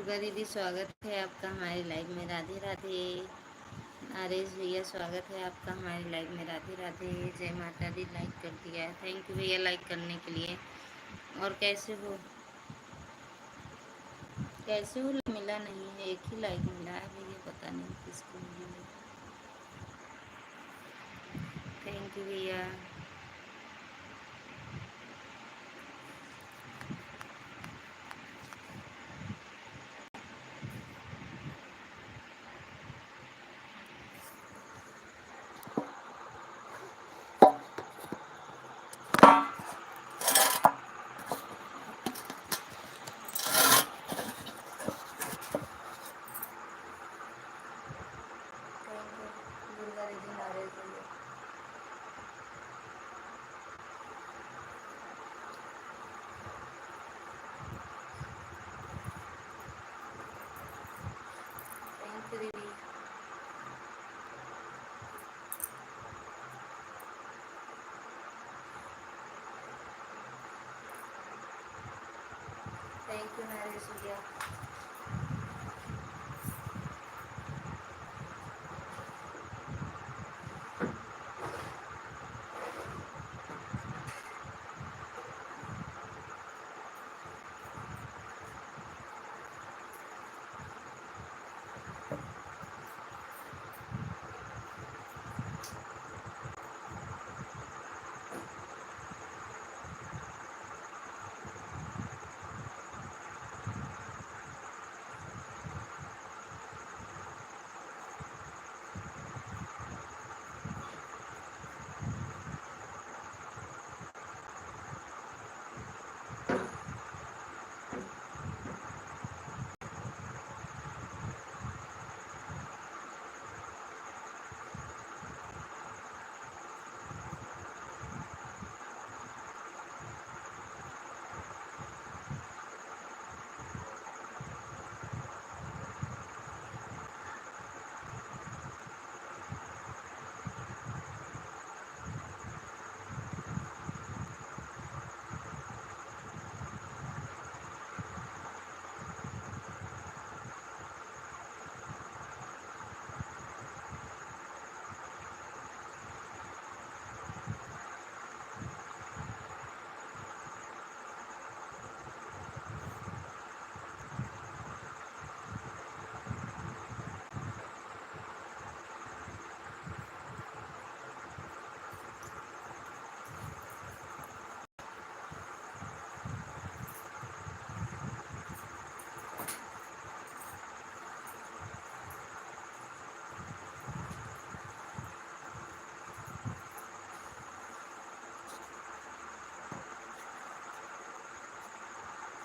दुर्गा दीदी स्वागत है आपका हमारे लाइव में। राधे राधे। नरेश भैया स्वागत है आपका हमारे लाइव में। राधे राधे। जय माता दी। लाइक कर दिया, थैंक यू भैया लाइक करने के लिए। और कैसे हो? कैसे हो? मिला नहीं है, एक ही लाइक मिला है भैया, पता नहीं किसको मिला। थैंक यू भैया। थैंक यू दुर्गा दीदी, नरेश भैया। थैंक यू दीदी। थैंक यू नरेश भैया।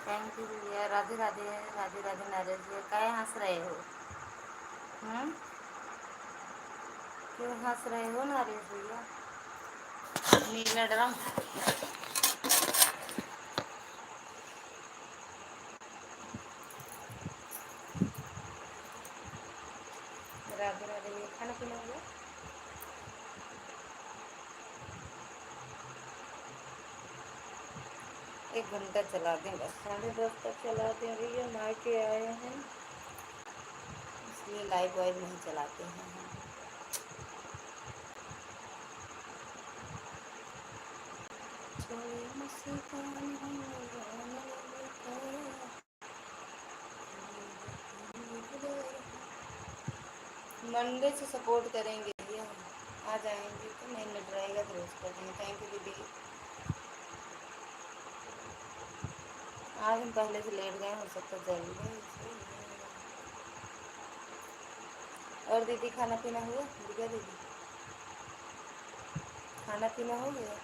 थैंक यू भैया। राधे राधे। राधे राधे नरेश भैया। क्या हंस रहे हो? हम्म, क्यों हंस रहे हो नरेश भैया? नीला ड्रम। राधे राधे भैया। खाना पीना हुआ? 1 घंटा चला दें बस, 10:30 तक चला दें भैया। मायके आए हैं इसलिए लाइव वाइव नहीं चलाते हैं हम। मंडे से सपोर्ट करेंगे भैया, आ जाएंगे तो नहीं मिल रहेगा तो रोज कर देंगे। थैंक यू दीदी। आज हम पहले से लेट गए, हो सकता जल्दी है इसलिए। और दीदी खाना पीना हुआ? दीदी दीदी खाना पीना हो गया?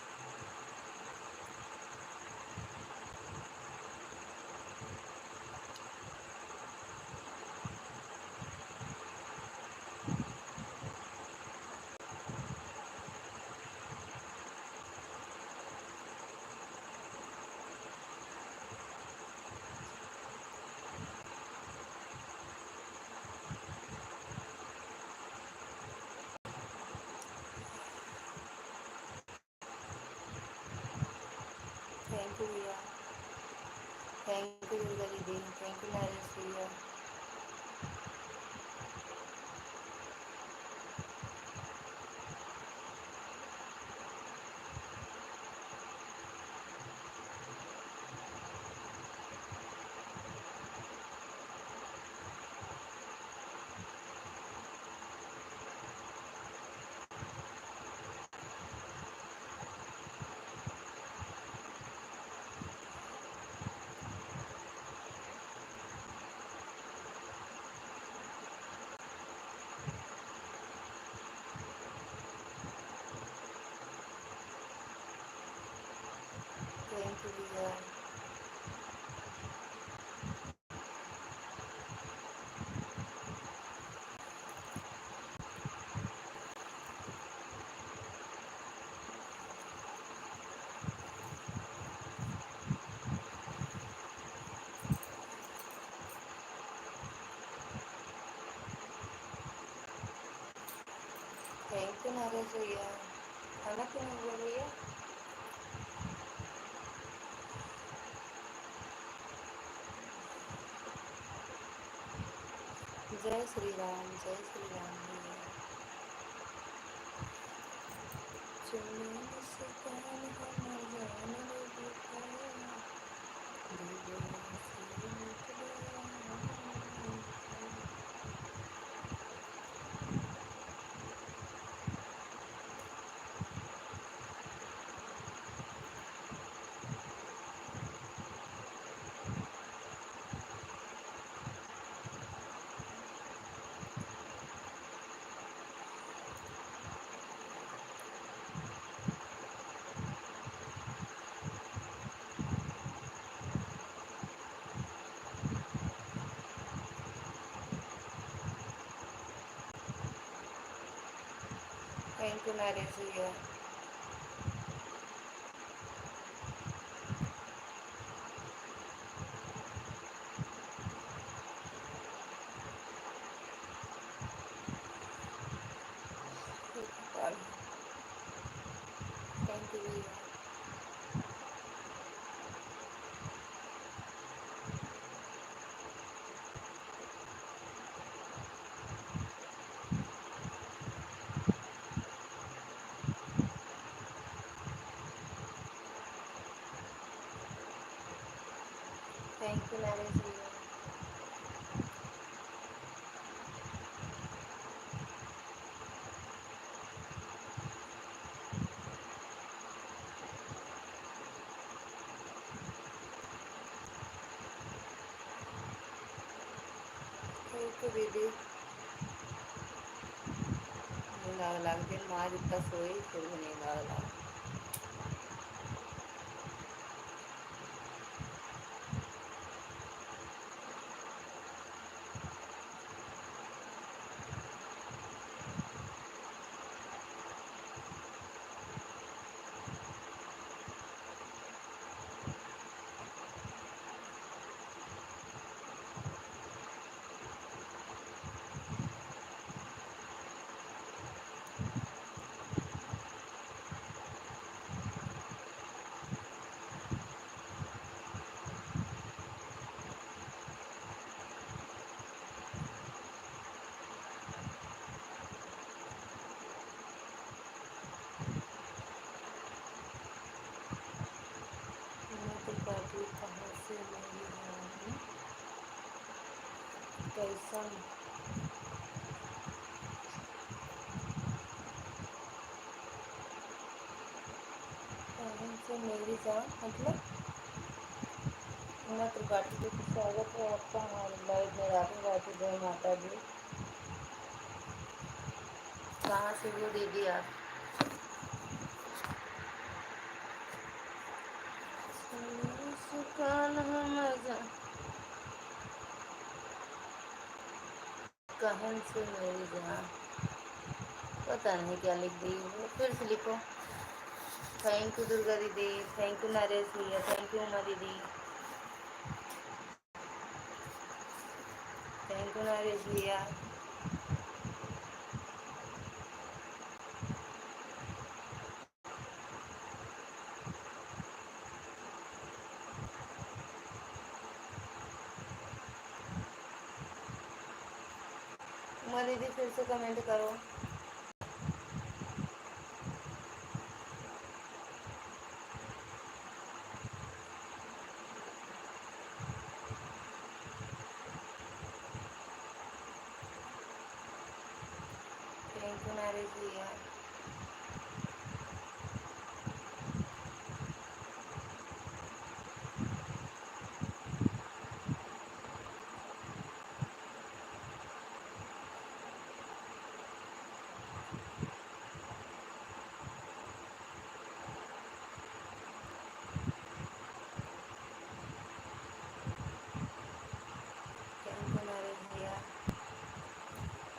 थैंक यू नरेश भैया। खाना क्यों नहीं हुआ भैया? जय श्री राम, जय श्री राम भैया। चुनरी से कान हमर जान रे बिकाया, दिलवा से लूट गया हमर जान। थैंक यू नरेश भैया। थैंक यू भैया। थैंक यू नरेश भैया। थैंक यू दीदी। नींद आग लग दिन माँ जितना सोई फिर भी नींद आग लग। मैं तो काटी कहाँ से मेरी जान कैसन। कहाँ से मेरी जान मतलब मैं त्रिपाठी जी की स्वागत है आपका हमारे लाइव में। राधे राधे, जय माता दी। कहाँ से हो दीदी आप? सुकान हमर जान कहन से मेरी जान। पता नहीं क्या लिख दी हो, फिर से लिखो। थैंक यू दुर्गा दीदी। थैंक यू नरेश भैया। थैंक यू उमा दीदी। थैंक यू नरेश भैया। उमा दीदी फिर से कमेंट करो। थैंक यू नरेश भैया। थैंक यू नरेश भैया।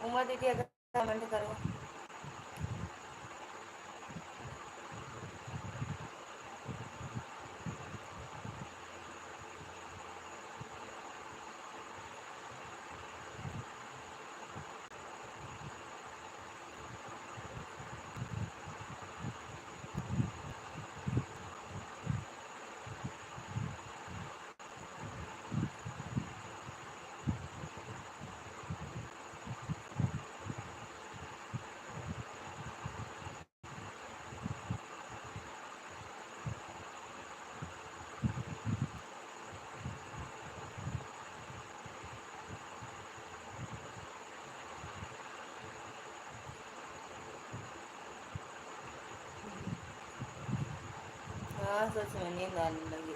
उमा दीदी अगर कमेंट करो। हाँ सच में नींद आने लगी।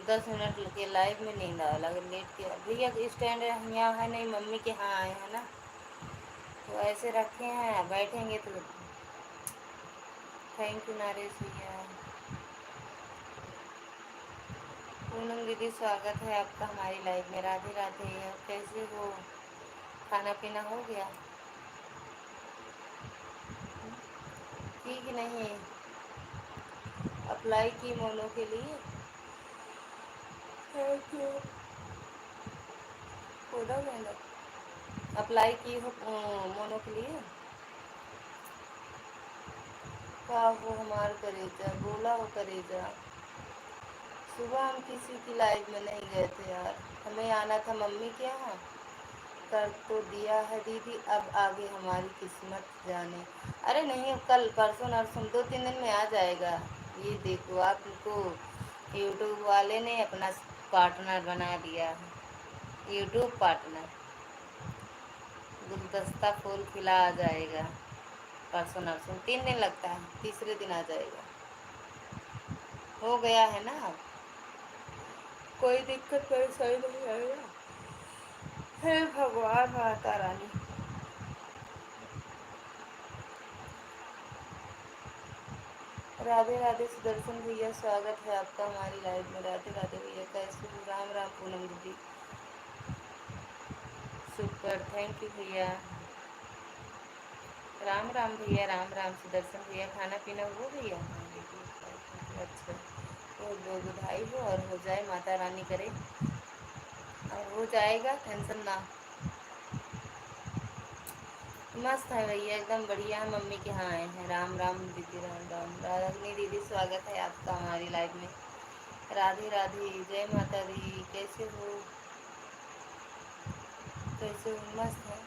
10 मिनट के लाइव में नींद आने लगे लेट के। भैया स्टैंड यहाँ है नहीं, मम्मी के यहाँ आए हैं ना, तो ऐसे रखे हैं, बैठेंगे तो। थैंक यू नरेश भैया। पूनम दीदी स्वागत है आपका हमारी लाइफ में। राधे राधे। कैसे हो? खाना पीना हो गया? ठीक नहीं। अप्लाई की मोनो के लिए? Thank U. पूरा मैंने अप्लाई की हो मोनो के लिए? का वो हमार करेजा बोला हो करेजा। सुबह हम किसी की लाइफ में नहीं गए थे यार, हमें आना था मम्मी के यहाँ। कर तो दिया है दीदी, अब आगे हमारी किस्मत जाने। अरे नहीं, कल परसों नरसों 2-3 दिन में आ जाएगा। ये देखो आपको यूट्यूब वाले ने अपना पार्टनर बना दिया है। YouTube partner. गुलदस्ता फूल खिला आ जाएगा परसों नरसों। 3 दिन लगता है, तीसरे दिन आ जाएगा। हो गया है ना अब, कोई दिक्कत परेशानी नहीं आएगा। हे भगवान माता रानी। राधे राधे सुदर्शन भैया, स्वागत है आपका हमारी लाइफ में। राधे राधे भैया, कैसे हो? राम राम पूनम दीदी। सुपर, थैंक यू भैया। राम राम भैया, राम राम सुदर्शन भैया। खाना पीना हो भैया? अच्छा, तो दो बधाई हो और हो जाए, माता रानी करे और हो जाएगा, टेंशन ना। मस्त है भैया, एकदम बढ़िया है। मम्मी के यहाँ आए हैं। राम राम दीदी, राम राम। रागनी दीदी स्वागत है आपका हमारी लाइफ में। राधे राधे, जय माता दी। कैसे हो? कैसे हो? मस्त है।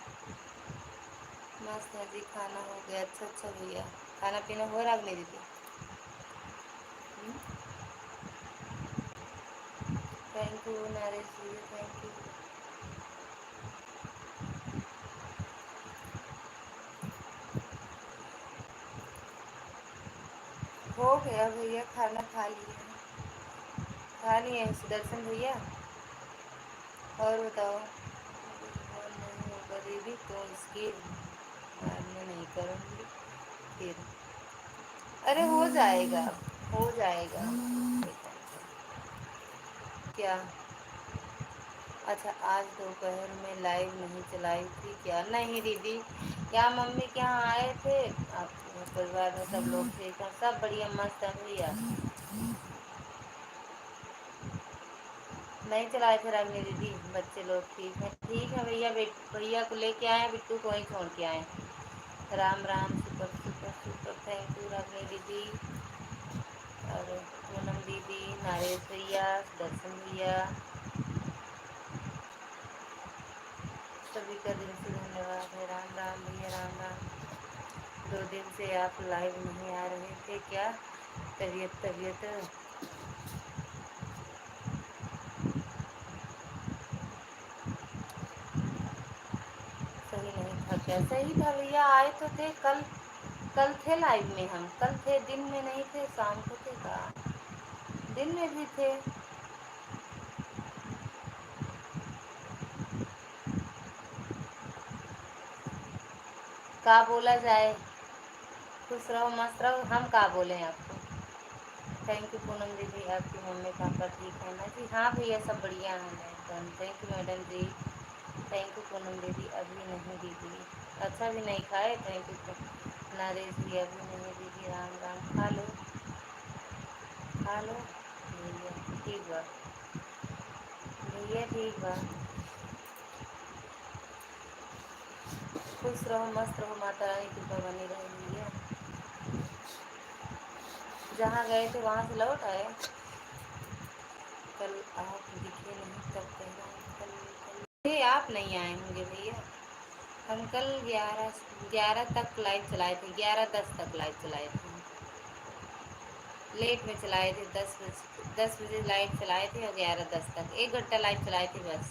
मस्त है जी। खाना हो गया? अच्छा अच्छा भैया, खाना पीना हो रागनी दीदी? थैंक यू नरेश जी, थैंक यू। हो गया भैया, खाना खा लिए। खा लिए सुदर्शन भैया। और बताओ? नहीं होगा दीदी तो इसकी बाद में नहीं करूँगी फिर। अरे हो जाएगा, हो जाएगा। क्या? अच्छा, आज दोपहर में लाइव नहीं चलाई थी क्या? नहीं दीदी, यहाँ मम्मी के यहाँ आए थे। आप परिवार में सब लोग ठीक हैं? सब बढ़िया मस्त है भैया। नहीं चलाए थे रागनी दीदी, बच्चे लोग ठीक हैं? ठीक है भैया, भैया को लेके आए, बिट्टू को वहीं छोड़ के आए। Ram Ram, super super super, thank you Ragini दीदी और पूनम दीदी, नारेश भैया, दर्शन भैया, सभी का दिल से धन्यवाद है। राम राम भैया, राम राम। 2 दिन से आप लाइव नहीं आ रहे थे क्या? तबीयत तबीयत सही नहीं था क्या? सही था भैया, आए तो थे कल। कल थे लाइव में, हम कल थे, दिन में नहीं थे, शाम को थे का? दिन में भी थे। का बोला जाए? खुश रहो मस्त रहो, हम का बोले आपको? थैंक यू पूनम दीदी, आपकी मम्मी पापा ठीक है ना जी? हाँ भैया सब बढ़िया है एकदम। थैंक यू मैडम जी। थैंक यू पूनम दीदी। अभी नहीं दीदी। अच्छा भी नहीं खाए? थैंक यू नरेश जी। अभी नहीं दीदी। राम राम। खा लो खा लो भैया, ठीक बा भैया, ठीक बा। खुश रहो मस्त रहो, माता रानी की कृपा बनी रहे भैया। जहाँ गए थे वहाँ से लौट आए? कल आप दिखे नहीं, तब कहना कल ये आप नहीं आए होंगे भैया। हम कल 11 तक लाइव चलाए थे, 11:10 तक लाइव चलाए थे। लेट में चलाए थे, 10 बजे लाइव चलाए थे और 11:10 तक 1 घंटा लाइव चलाए थे बस।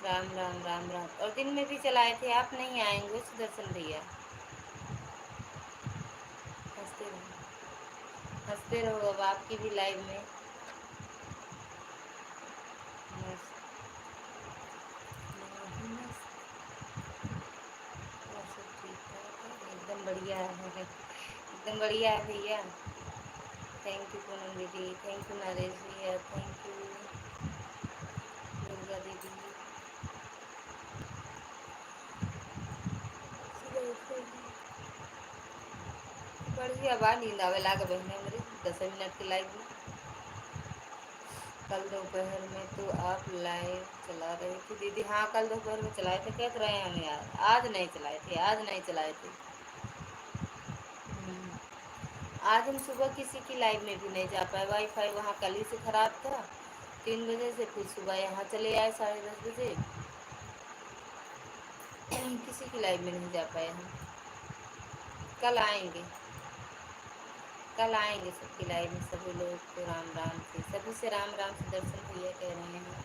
राम राम राम राम। और दिन में भी चलाए थे, आप नहीं आएंगे सुदर्शन भैया। हंसते रहो, हंसते देर हो अब आपकी भी लाइव में। मस्त, और सब ठीक ठाक है, एकदम बढ़िया है। एकदम बढ़िया है भैया। थैंक यू पूनम दीदी, थैंक यू नरेश भैया, थैंक यू दुर्गा दीदी। बढ़िया बा, नींद आवे लागे बहने मेरे 10 मिनट की लाइव में। कल दोपहर में तो आप लाइव चला रहे थे दीदी। हाँ कल दोपहर में चलाए थे, कह तो रहे हैं हम यार, आज नहीं चलाए थे, आज नहीं चलाए थे। आज हम सुबह किसी की लाइव में भी नहीं जा पाए, वाईफाई वहाँ कल ही से ख़राब था 3 बजे से, फिर सुबह यहाँ चले आए 10:30 बजे। किसी की लाइव में नहीं जा पाए हम। कल आएंगे, कल आएंगे सबकी लाइव में, सभी लोग को राम राम से, सभी से राम राम से दर्शन भैया कह रहे हैं।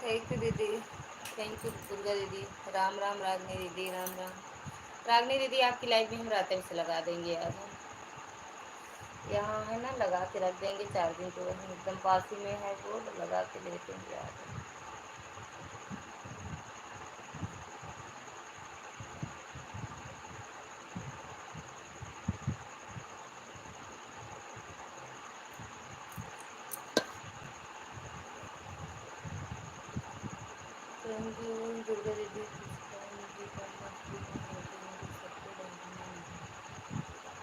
थैंक यू दीदी, थैंक यू दुर्गा दीदी, राम राम रागनी दीदी, राम राम रागनी दीदी। आपकी लाइव में हम रात में से लगा देंगे आज हम, यहाँ है ना, लगा के रख देंगे चार्जिंग तो वहीं एकदम पास ही में है बोर्ड, लगा के ले देंगे आज। थैंक यू दुर्गा दीदी,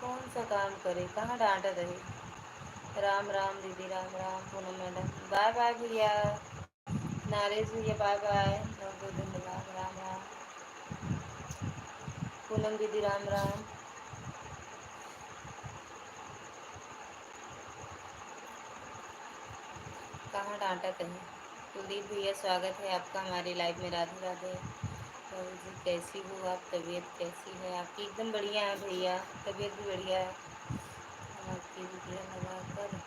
कौन सा काम करे, कहाँ डांट रहे। राम राम दीदी, राम राम पूनम मैडम, बाय बाय भैया, नारेश भैया बाय बाय, बहुत बहुत धन्यवाद, राम राम पूनम दीदी, राम राम। कहाँ डांटा कहीं। कुलदीप भैया स्वागत है आपका हमारी लाइव में, राधे राधे। और जी कैसी हो आप, तबीयत कैसी है आपकी? एकदम बढ़िया है भैया, तबीयत भी बढ़िया है। आपकी वीडियो लगा कर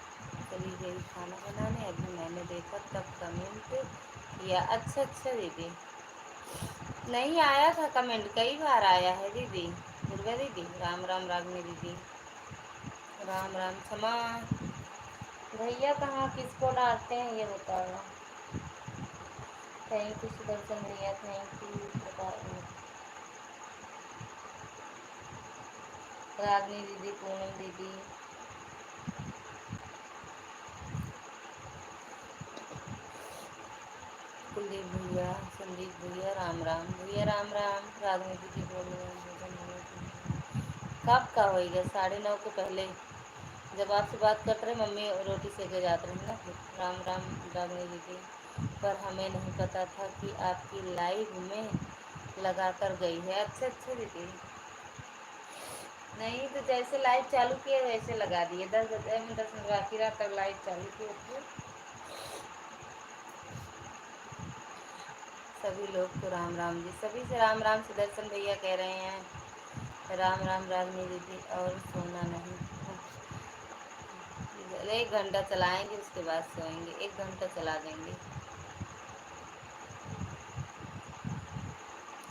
चली गई खाना बनाने, अभी मैंने देखा तब कमेंट किया। अच्छा अच्छा दीदी, नहीं आया था कमेंट, कई बार आया है दीदी। दुर्गा दीदी, राम राम रागनी दीदी, राम राम। क्षमा भैया, कहाँ किसको डांटते हैं ये बताओ। थैंक यू सुदर्शन भैया, थैंक यू रागनी दीदी, पूनम दीदी, कुलदीप भैया, संदीप भैया, राम राम भैया, राम राम रागनी दीदी। बोल रहे हैं कब का होएगा, 9:30 के पहले जब आपसे बात करते रहे, मम्मी रोटी सेके जाते रहे ना, फिर राम राम रागनी दीदी। पर हमें नहीं पता था कि आपकी लाइव में लगा कर गई है। अच्छा अच्छा दीदी, नहीं तो जैसे लाइव चालू किए वैसे लगा दिए, 10 बजे में 10 मिनट बाकी रहा तब लाइव चालू किए थे। सभी लोग को राम राम जी, सभी से राम राम से दर्शन भैया कह रहे हैं, राम राम रागनी दीदी। और सोना नहीं, 1 घंटा चलाएंगे उसके बाद सोएंगे, 1 घंटा चला देंगे,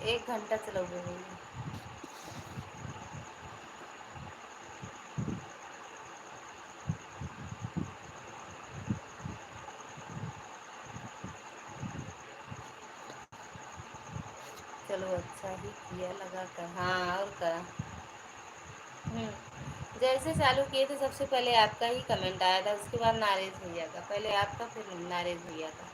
1 घंटा चलोगे भैया? चलो अच्छा ही किया लगा कर, हाँ और क्या। जैसे चालू किए थे सबसे पहले आपका ही कमेंट आया था, उसके बाद नारेज भैया का, पहले आपका फिर नारेज भैया का।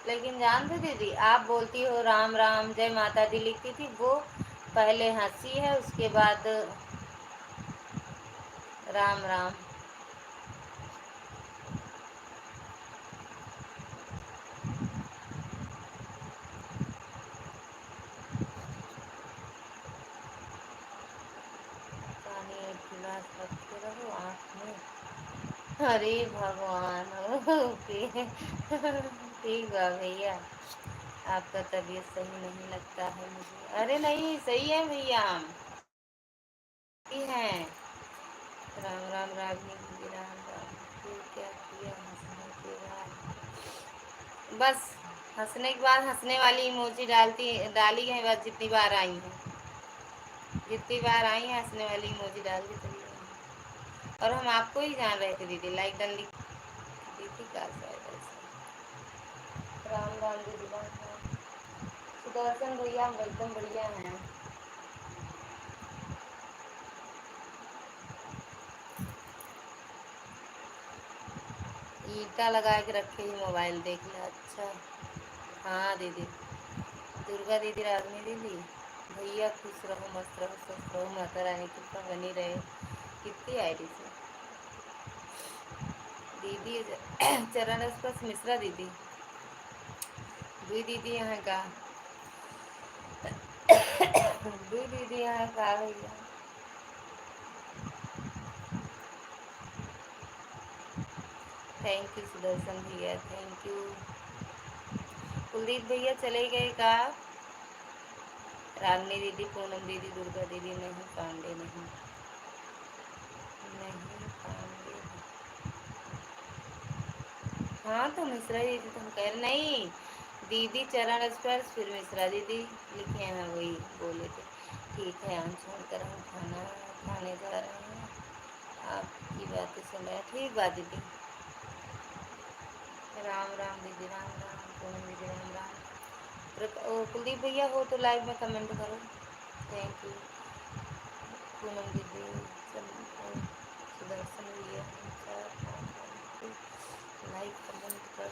लेकिन जानते दीदी, आप बोलती हो राम राम जय माता दी लिखती थी, वो पहले हंसी है उसके बाद राम राम। पानी एक गिलास रखे रहो आँख में। अरे भगवान ओके। ठीक बा भैया। आपका तबीयत सही नहीं लगता है मुझे। अरे नहीं, सही है भैया, हम सही हैं। राम राम रागनी जी, राम राम। फिर क्या किया हंसने के बाद? बस हंसने के बाद हंसने वाली इमोजी डाली है, बस जितनी बार आई हैं, जितनी बार आई हैं हंसने वाली इमोजी डाल दी चली गई। और हम आपको ही जान रहे थे दीदी, लाइक डन लिख दीदी का शायद ऐसा। राम राम दीदी, राम राम। सुदर्शन भैया हम एकदम बढ़िया हैं। ईटा लगा के रखे ही मोबाइल देख लिया। अच्छा। हाँ दीदी। दुर्गा दीदी, रागनी दीदी, भैया खुश रहो, मस्त रहो, स्वस्थ रहो, माता रानी की कृपा बनी रहे। कितनी आईडी से दीदी? चरण स्पर्श मिश्रा दीदी, दुई दीदी यहाँ का, दुई दीदी यहाँ का भैया। थैंक यू सुदर्शन भैया, थैंक यू। कुलदीप भैया चले गए का? रागनी दीदी, पूनम दीदी, दुर्गा दीदी, नहीं पांडे, नहीं नहीं पांडे। हाँ तो मिश्रा दीदी तो हम कह रहे नहीं, दीदी चरण स्पर्श फिर मिश्रा दीदी लिखे हैं, वही बोले थे। ठीक है, हम छोड़कर हम खाना खाने जा रहे हैं, आपकी बातें सुन रहे हैं। ठीक बात दीदी। राम राम दीदी, राम राम। पूनम दीदी, राम राम। ओ कुलदीप भैया हो तो लाइव में कमेंट करो। Thank U. पूनम दीदी, सुदर्शन भैया, लाइव कमेंट कर।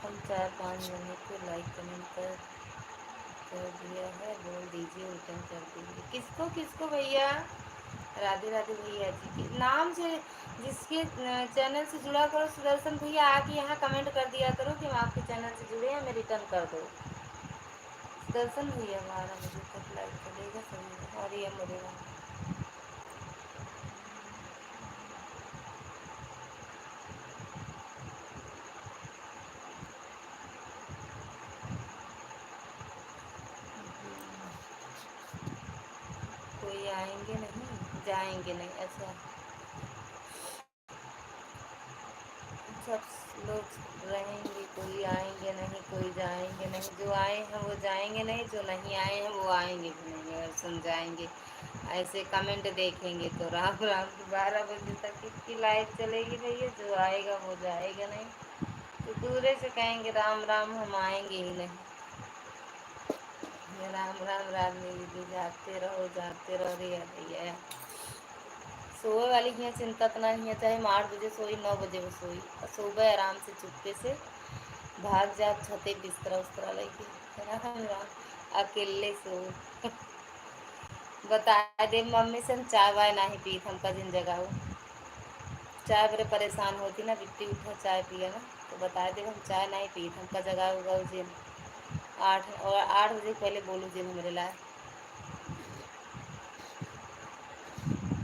हम 4-5 जने को लाइक कमेंट कर दिया है, बोल दीजिए रिटर्न कर दीजिए। किसको किसको भैया? राधे राधे भैया जी के नाम से, जिसके चैनल से जुड़ा करो सुदर्शन भैया, आके यहाँ कमेंट कर दिया करो कि हम आपके चैनल से जुड़े हैं, हमें रिटर्न कर दो। सुदर्शन भैया 12 बजे तक लाइव चलेगा सही, और ये मरेगा। कोई आएंगे नहीं, जाएंगे नहीं, अच्छा। सब लोग रहेंगे, कोई आएंगे नहीं, कोई जाएंगे नहीं। जो आए हैं वो जाएंगे नहीं, जो नहीं आए हैं वो आएंगे भी नहीं और सुन जाएंगे। ऐसे कमेंट देखेंगे तो राम राम की 12 बजे तक इसकी लाइव चलेगी भैया। जो आएगा वो जाएगा नहीं, तो दूरे से कहेंगे राम राम, हम आएंगे ही नहीं। ये राम राम रागनी दीदी, जाते रहो रे भैया। सोए वाली ही चिंता तो नहीं है, चाहे हम 8 बजे सोई, 9 बजे वो सोई, और सुबह आराम से चुपके से भाग जा छते बिस्तरा उस्तरा लेके। राम राम। अकेले सो। बता दे मम्मी से, हम चाय वाय नहीं पी, हम का दिन जगाओ। चाय बड़े परेशान होती ना, बिट्टी उठा चाय पिया ना, तो बता दे हम चाय नहीं पी, हम का जगाओ उगाओ जिन 8 बजे पहले बोलू जिन मेरे लाए।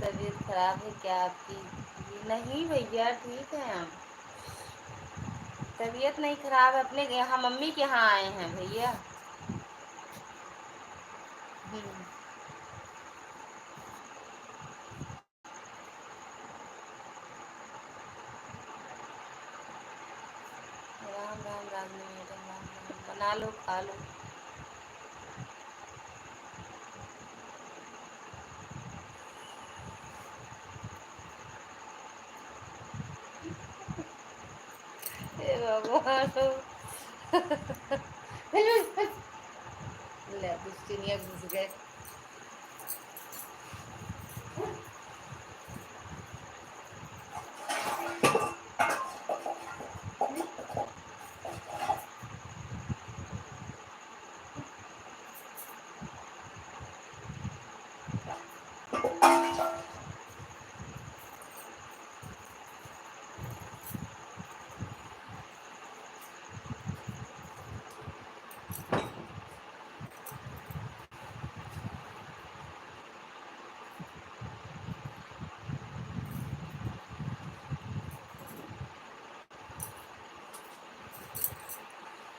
तबीयत खराब है क्या आपकी? नहीं भैया, ठीक है हम। तबीयत नहीं खराब है, अपने यहाँ मम्मी के यहाँ आए हैं भैया। हम्म। राम राम रागनी मैडम, राम राम। बना लो खा लो। हे भगवान। ले दुश्चनिया घुस गए।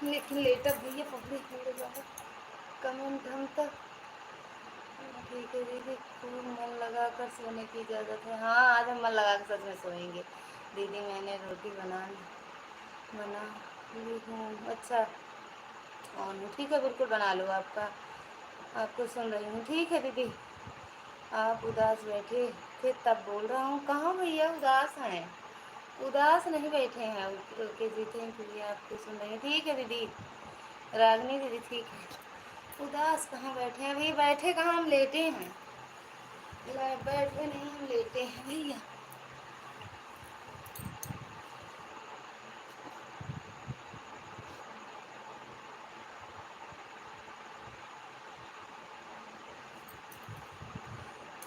लेकिन लेटर भैया पब्लिक मेरे बाहर कमेंट हम तक। ठीक है दीदी, खूब मन लगा कर सोने की इजाज़त है। हाँ, आज हम मन लगा कर सच में सोएंगे। दीदी मैंने रोटी बना ली हूँ। अच्छा, और ठीक है, बिल्कुल बना लो। आपको सुन रही हूँ। ठीक है दीदी, आप उदास बैठे थे तब बोल रहा हूँ। कहाँ भैया उदास हैं? उदास नहीं बैठे हैं। ओके जी, थैंक यू भैया, आपको सुन रही हूँ। ठीक है दीदी, रागनी दीदी ठीक है। उदास कहाँ बैठे हैं भैया? बैठे कहाँ, हम लेटे हैं। बैठे नहीं, हम लेटे हैं भैया।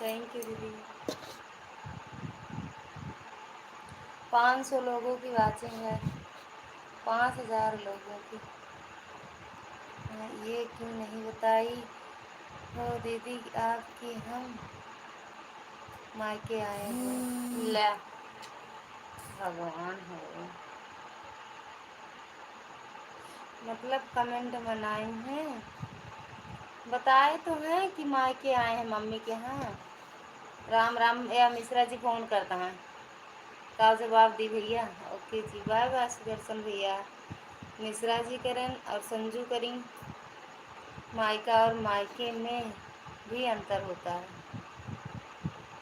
थैंक यू दीदी। 500 लोगों की वाचिंग है, 5000 लोगों की। ये क्यों नहीं बताई हो दीदी आपकी हम मायके आए हैं? ले भगवान हो, मतलब कमेंट बनाई हैं, बताए तो हैं कि मायके आए हैं मम्मी के यहाँ। राम राम या मिश्रा जी फ़ोन करता है, का जवाब दी भैया। ओके जी, बाय बाय सुदर्शन भैया। मिश्रा जी करें और संजू करें। मायका और मायके में भी अंतर होता है।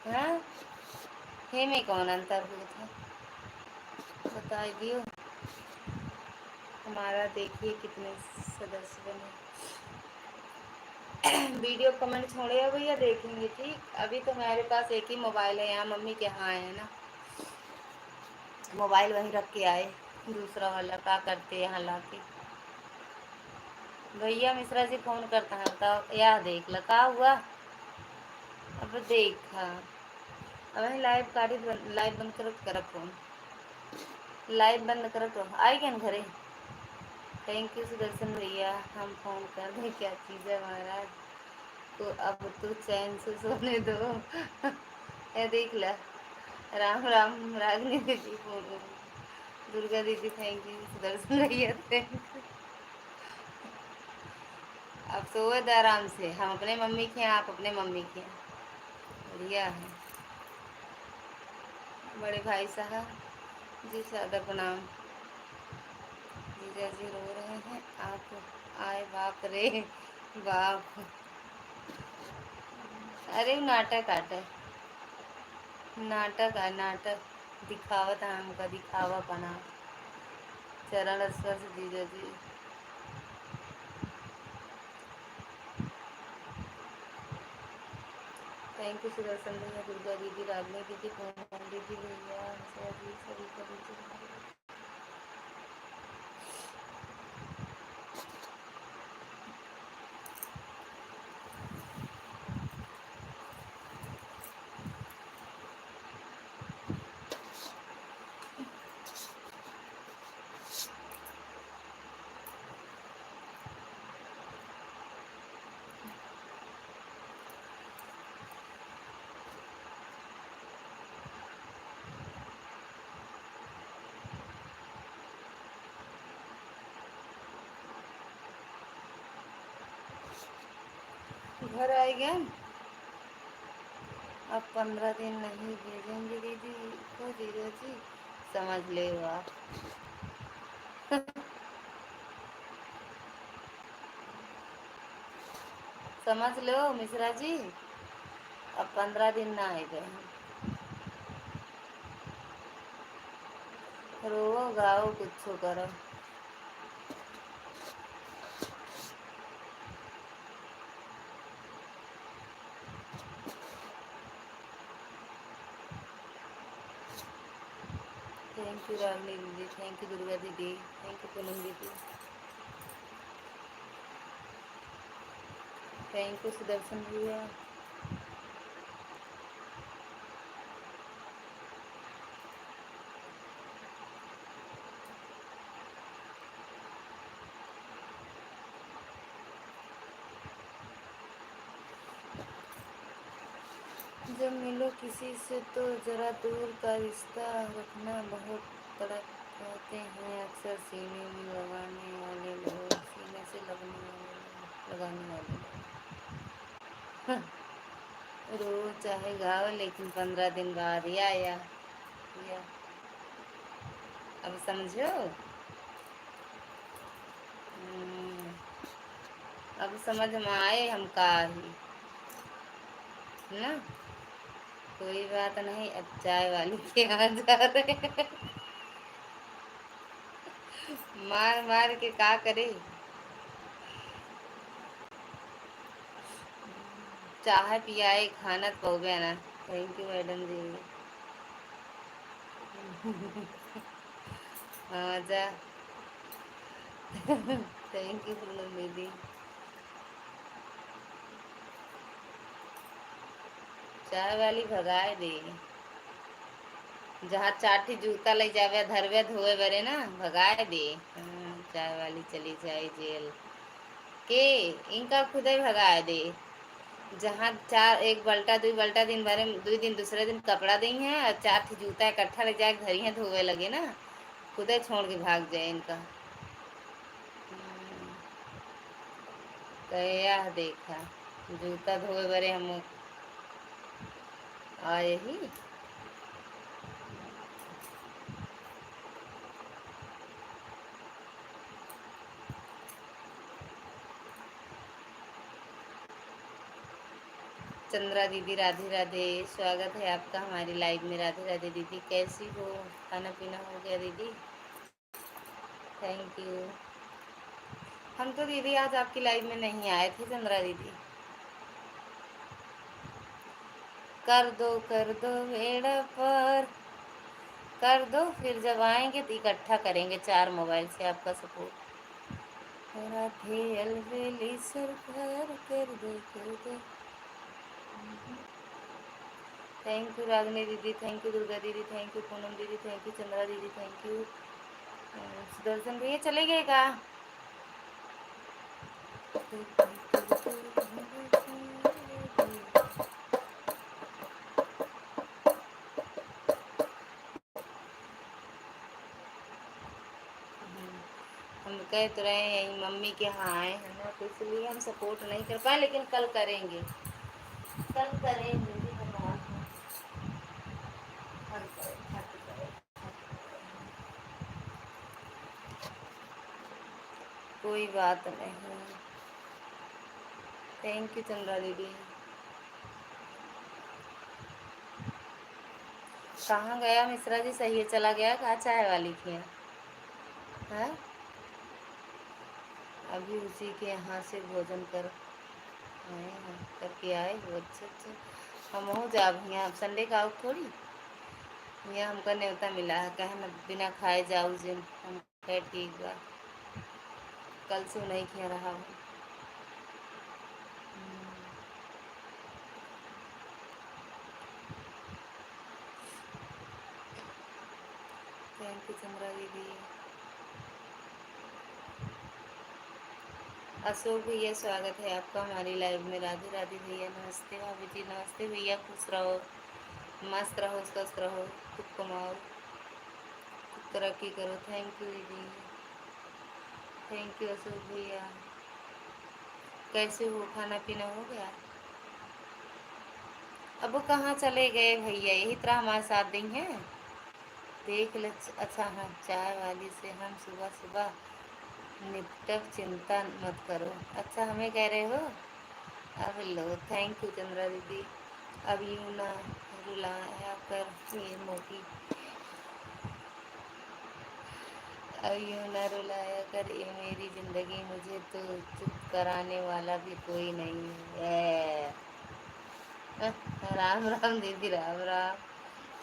हाँ, हे में कौन अंतर होता है, बता दियो। हमारा देखिए कितने सदस्य बने। वीडियो कमेंट छोड़े हो भैया, देखेंगे। ठीक, अभी तो मेरे पास एक ही मोबाइल है, यहाँ मम्मी के यहाँ है ना, मोबाइल वहीं रख के आए। दूसरा वाला का करते यहाँ ला के। भैया मिश्रा जी फ़ोन करता है, बताओ। या देख लगा हुआ, अब देखा। अब लाइव काटी, लाइव बंद करो, कर फ़ोन लाइव बंद करो तो आई क्या घरे। थैंक यू सुदर्शन भैया। हम फ़ोन कर दें, क्या चीज़ है महाराज, तो अब तो चैन से सोने दो। ये देख ला। राम राम रागनी दीदी फ़ोन, दुर्गा दीदी थैंक यू, सुदर्शन भैया थैंक यू। अब सोए दो आराम से, हम अपने मम्मी के हैं, आप अपने मम्मी के हैं, बढ़िया है। बड़े भाई साहब जी सादर प्रणाम। जीजा जी रो रहे हैं, आप आए, बाप रे बाप। अरे नाटक आटे, नाटक है नाटक, दिखावत है हमका, दिखावा बना। चरण स्पर्श जीजा जी। थैंक यू सुदर्शन भैया, दुर्गा दीदी, रागनी दीदी, पूनम दीदी भैया, जी सभी का दीदी। घर आए गए। अब 15 दिन नहीं भेजेंगे दीदी को जीजा जी, समझ ले आप। समझ लो मिश्रा जी, अब 15 दिन ना आए गए। रो गाओ कुछ करो। थैंक यू रागनी दीदी, थैंक यू दुर्गा दीदी, थैंक यू पूनम दीदी, थैंक यू सुदर्शन भैया। जब मिलो किसी से तो ज़रा दूर का रिश्ता रखना, बहुत तड़प कहते हैं अक्सर सीने में लगाने वाले लोग, सीने से लगने वाले लोग, लगाने वाले लोग रोज चाहे गाओ लेकिन 15 दिन बाद या अब समझो। अब समझ में आए हम का ही ना। कोई बात नहीं, अब चाय वाली के यहाँ जा रहे हैं। मार मार के का करे। चाय पियाए खाना पौवे ना। थैंक यू मैडम जी। हाँ जा। थैंक यू पूनम दीदी। चाय वाली भगाए दे। जहाँ चाटी जूता ले जावे धरवे धोए बरे ना भगाए दे। चाय वाली चली जाए जेल के। इनका खुद ही भगाए दे। जहाँ चार एक बल्टा दुई बल्टा दिन भरे 2 दिन दूसरे दिन कपड़ा दी है और 4 जूता इकट्ठा ले जाए घर ही धोवे लगे ना। खुद ही छोड़ के भाग जाए इनका। कया देखा जूता धोए बरे हम आए ही। चंद्रा दीदी राधे राधे, स्वागत है आपका हमारी लाइव में। राधे राधे दीदी, कैसी हो? खाना पीना हो गया दीदी? Thank U. हम तो दीदी आज आपकी लाइव में नहीं आए थे चंद्रा दीदी। कर दो बेड़ा पर कर दो, फिर जब आएंगे तो इकट्ठा करेंगे 4 मोबाइल से आपका सपोर्ट। राधे अलबेली सरकार कर दो। थैंक यू रागनी दीदी, थैंक यू दुर्गा दीदी, थैंक यू पूनम दीदी, थैंक यू चंद्रा दीदी, थैंक यू। सुदर्शन भैया चले गए का? हम कह तो रहे हैं यही मम्मी के यहाँ आए हैं ना, तो इसलिए हम सपोर्ट नहीं कर पाए, लेकिन कल करेंगे। कल करेंगे जी भगवान। कल करें। कोई बात नहीं। थैंक यू चंद्रा दीदी। कहाँ गया मिश्रा जी? सही है, चला गया कहाँ चाय वाली के यहाँ? अभी उसी के यहाँ से भोजन कर आए हैं, करके आए हो। अच्छा अच्छा। हम हो जाब यहाँ संडे का आउट थोड़ी। यहाँ हमका न्योता मिला है, कहे न बिना खाए जाऊ जिन। हम कहे ठीक बा, कल से नहीं खा रहा हूँ। थैंक यू चंद्रा दीदी। अशोक भैया स्वागत है आपका हमारी लाइव में। राधे राधे भैया, नमस्ते भाभी जी, नमस्ते भैया। खुश रहो, मस्त रहो, स्वस्थ रहो, खूब कमाओ, खूब तरक्की करो। थैंक यू दीदी, थैंक यू अशोक भैया। कैसे हो? खाना पीना हो गया? अब वो कहाँ चले गए भैया? यही तरह हमारे साथ दी हैं। देख ले। अच्छा हाँ, चाय वाली से हम सुबह सुबह निपटक, चिंता मत करो। अच्छा हमें कह रहे हो? अब लो, थैंक यू चंद्रा दीदी। अब यूँ ना रुलाया कर ये मोटी, अब यूँ ना रुलाया कर ये मेरी ज़िंदगी, मुझे तो चुप कराने वाला भी कोई नहीं है। राम राम दीदी, राम राम।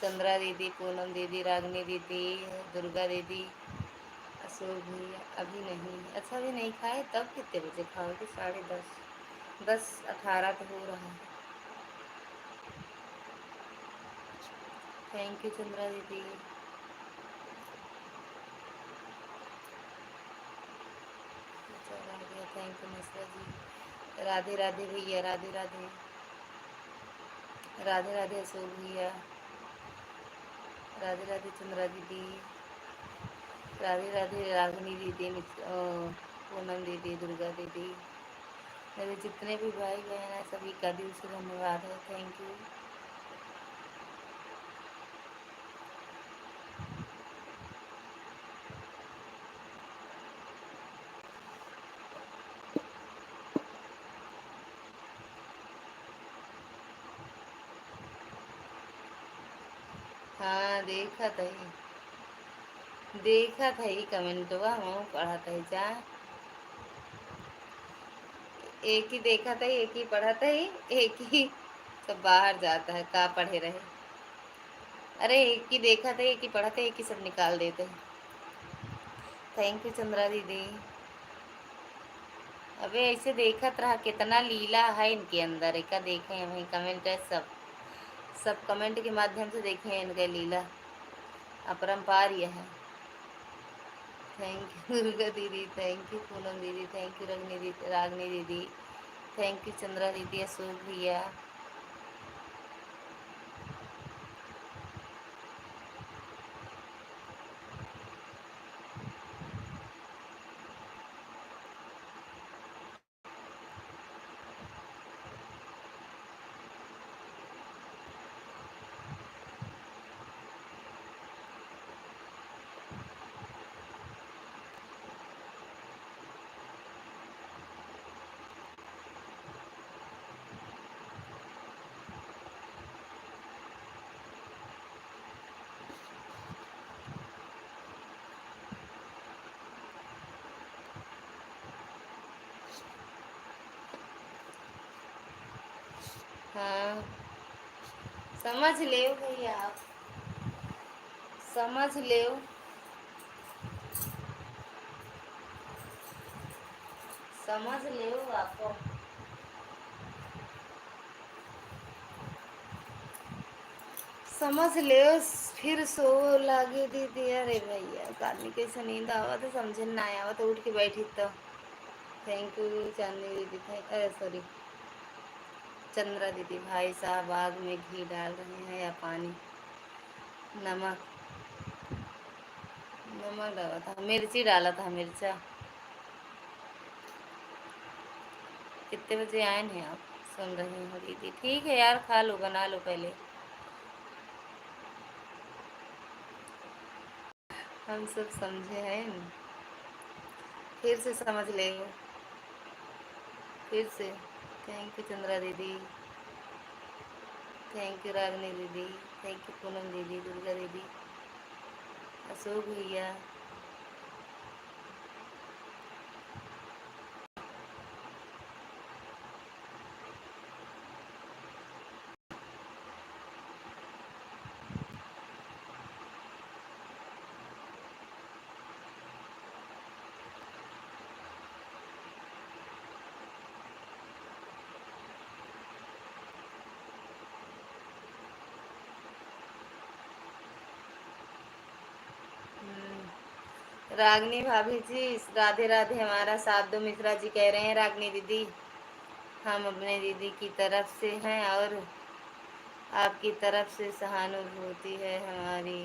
चंद्रा दीदी, पूनम दीदी, रागनी दीदी, दुर्गा दीदी, अशोक भैया। अभी नहीं? अच्छा अभी नहीं खाए? तब कितने बजे खाओगे? 10:30? 10:18 तो हो रहा है। थैंक यू चंद्रा दीदी। चला गया। Thank U Mishra ji. राधे राधे भैया, राधे राधे। राधे राधे अशोक भैया, राधे राधे चंद्रा दीदी। राधे राधे रागनी दीदी, पूनम दीदी, दुर्गा दीदी, मेरे जितने भी भाई बहन हैं सभी का दिल से धन्यवाद है। Thank U. हाँ देखा था ही कमेंट हुआ, हम पढ़ा था ही जा, एक ही देखा था, एक ही पढ़ा था ही, एक ही सब बाहर जाता है का पढ़े रहे। अरे एक ही देखा था, एक ही पढ़ा था, एक ही सब निकाल देते हैं। थैंक यू चंद्रा दीदी। अबे ऐसे देखत रहा, कितना लीला है इनके अंदर, एक देखें वही कमेंट है, सब कमेंट के माध्यम से देखें इनका लीला अपरंपार यह है। थैंक यू दुर्गा दीदी, थैंक यू पूनम दीदी, थैंक यू रागनी दीदी, थैंक यू चंद्रा दीदी, अशोक भैया। हाँ समझ ले भैया, आप समझ ले, समझ ले आपको। समझ ले, फिर सो लागे दीदी। अरे भैया कादमी कैसे नींद आवा तो समझे ना आया तो उठ के बैठी तो। थैंक यू चांदनी दीदी, थैंक सॉरी चंद्रा दीदी। भाई साहब आग में घी डाल रहे हैं या पानी? नमक, नमक डाला था, मिर्ची डाला था, मिर्चा। कितने बजे आए हैं आप? सुन रहे हो दीदी? ठीक है यार, खा लो, बना लो पहले, हम सब समझे हैं। फिर से समझ ले, फिर से। थैंक यू चंद्रा दीदी, थैंक यू रागनी दीदी, थैंक यू पूनम दीदी, दुर्गा दीदी, अशोक भैया। रागनी भाभी जी राधे राधे, हमारा साथ दो। मिश्रा जी कह रहे हैं रागनी दीदी हम अपने दीदी की तरफ से हैं और आपकी तरफ से सहानुभूति है हमारी।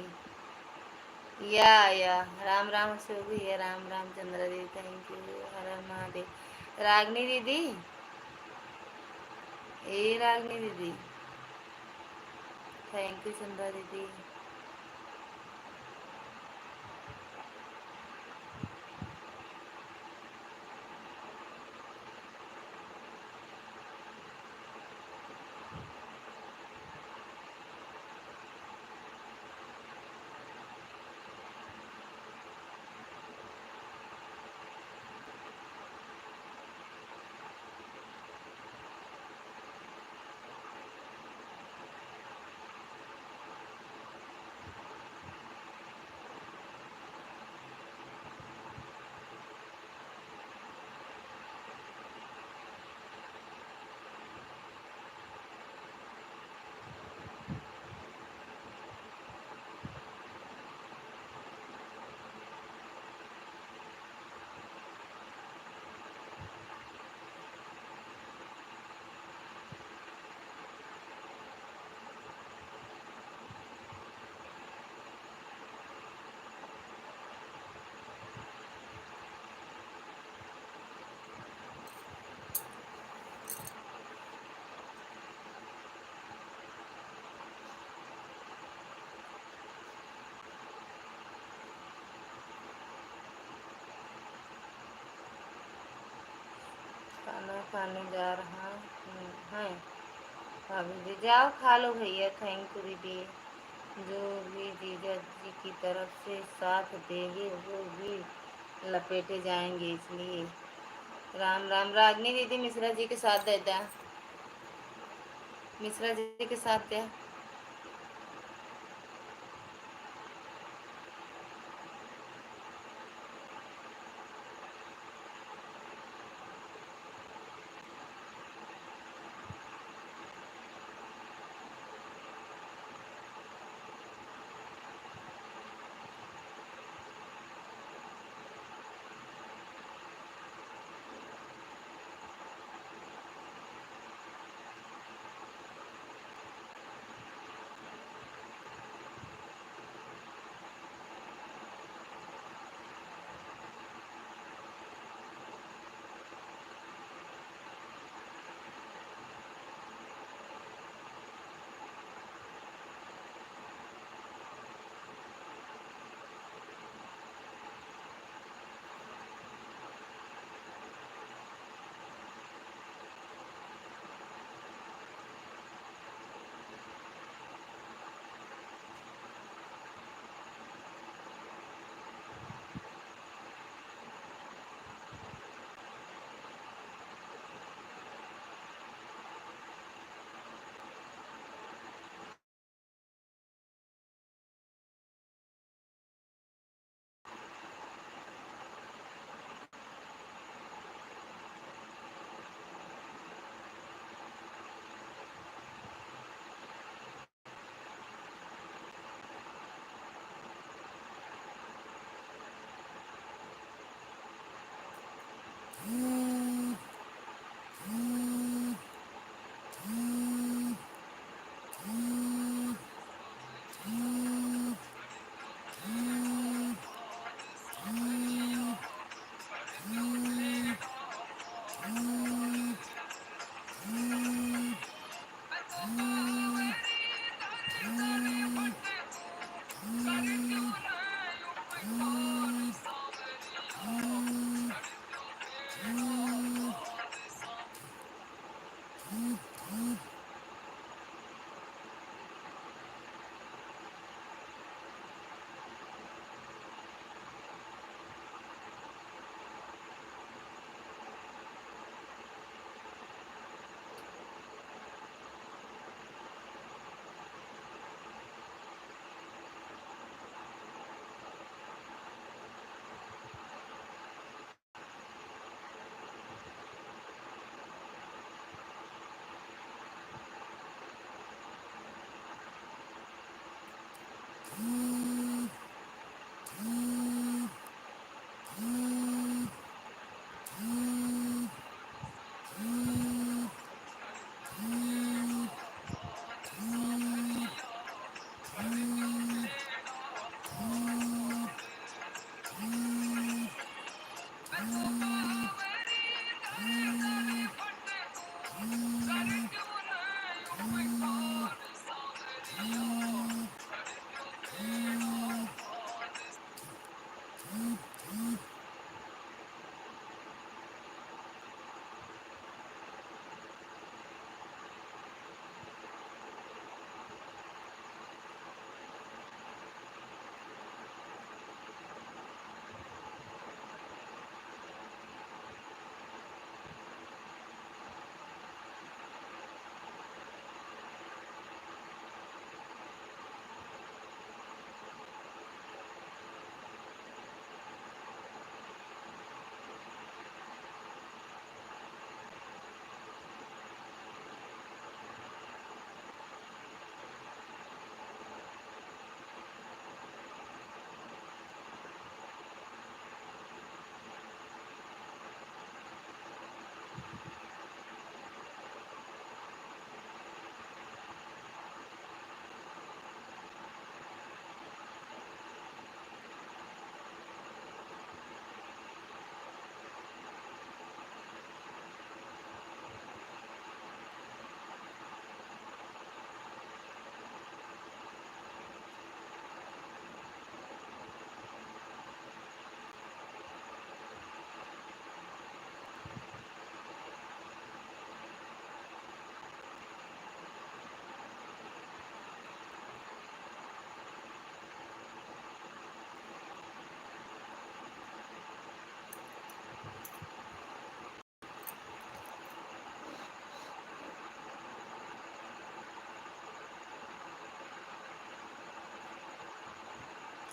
या राम राम से भी है, राम राम चंद्र दीदी, थैंक यू, हर हर महादेव। रागनी दीदी, ए रागनी दीदी, थैंक यू चंद्रा दीदी। खाने जा रहा है। भाभी जी जाओ खा लो भैया। थैंक यू दीदी। जो भी जीजा जी की तरफ से साथ देंगे वो भी लपेटे जाएंगे, इसलिए राम राम। रागनी दीदी मिश्रा जी के साथ देता, मिश्रा जी के साथ दे।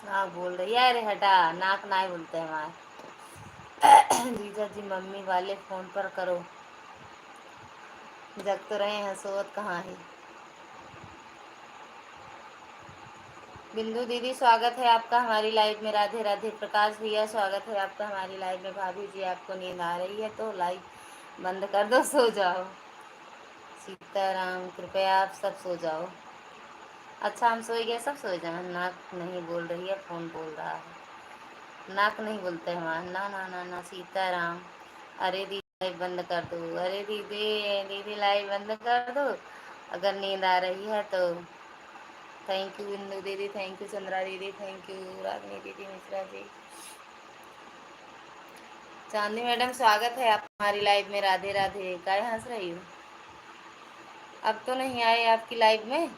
नाक बोल रही है, अरे हटा, नाक ना ही बोलते हैं हमारे। जीजा जी मम्मी वाले फ़ोन पर करो, जग तो रहे हैं, सोवत कहाँ है। बिंदु दीदी स्वागत है आपका हमारी लाइव में, राधे राधे। प्रकाश भैया स्वागत है आपका हमारी लाइव में। भाभी जी आपको नींद आ रही है तो लाइव बंद कर दो, सो जाओ। सीताराम कृपया आप सब सो जाओ। अच्छा हम सो गए, सब सो जाए। नाक नहीं बोल रही है, फ़ोन बोल रहा है। नाक नहीं बोलते हैं हमारा, ना ना ना ना। सीताराम। अरे दीदी लाइव बंद कर दो, अरे दीदी, दीदी लाइव बंद कर दो अगर नींद आ रही है तो। थैंक यू बिंदु दीदी, थैंक यू चंद्रा दीदी, थैंक यू रागनी दीदी, मिश्रा जी। चांदनी मैडम स्वागत है आप हमारी लाइव में, राधे राधे। काय हंस रही हो, अब तो नहीं आए आपकी लाइव में।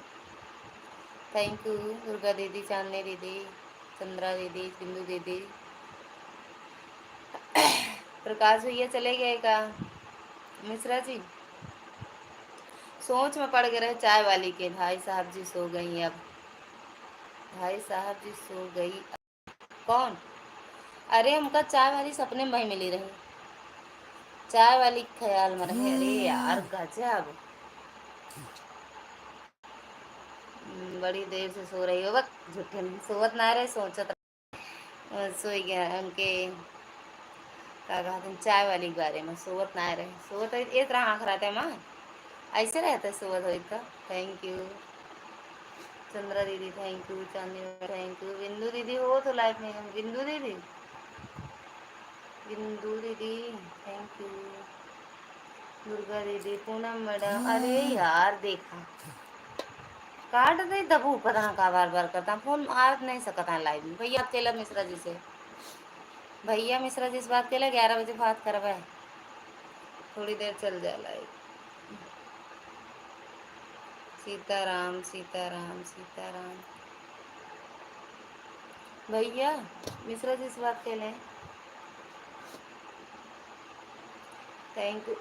थैंक यू दुर्गा दीदी, चांदनी दीदी, चंद्रा दीदी, बिंदु दीदी। प्रकाश भैया चले गए का, मिश्रा जी सोच में पड़ गए रहे चाय वाली के। भाई साहब जी सो गई अब, भाई साहब जी सो गई। कौन? अरे हमका चाय वाली सपने में भाई मिली रही, चाय वाली ख्याल में रहे। अरे यार गजब, बड़ी देर से सो रही हो। वक्त झूठे नहीं सोवत ना रहे, सोचत सोई गया उनके का कहते हैं चाय वाली के बारे में। सोवत ना रहे, सोवत एक तरह आँख रहते माँ, ऐसे रहते सोवत हो का। थैंक यू चंद्रा दीदी, थैंक यू चांदी, थैंक यू बिंदु दीदी। हो तो लाइफ में बिंदु दीदी, बिंदु दीदी थैंक यू। दुर्गा दीदी, पूनम मैडम। अरे यार देखा, काट दे दबू, पता ना का बार बार करता फोन। आ नहीं सकता है लाइव में। भैया अकेला मिश्रा जी से, भैया मिश्रा जी से बात के 11 बजे बात करवा, थोड़ी देर चल जाए लाइव। सीताराम सीताराम सीताराम। भैया मिश्रा जी से बात के लें, थैंक यू।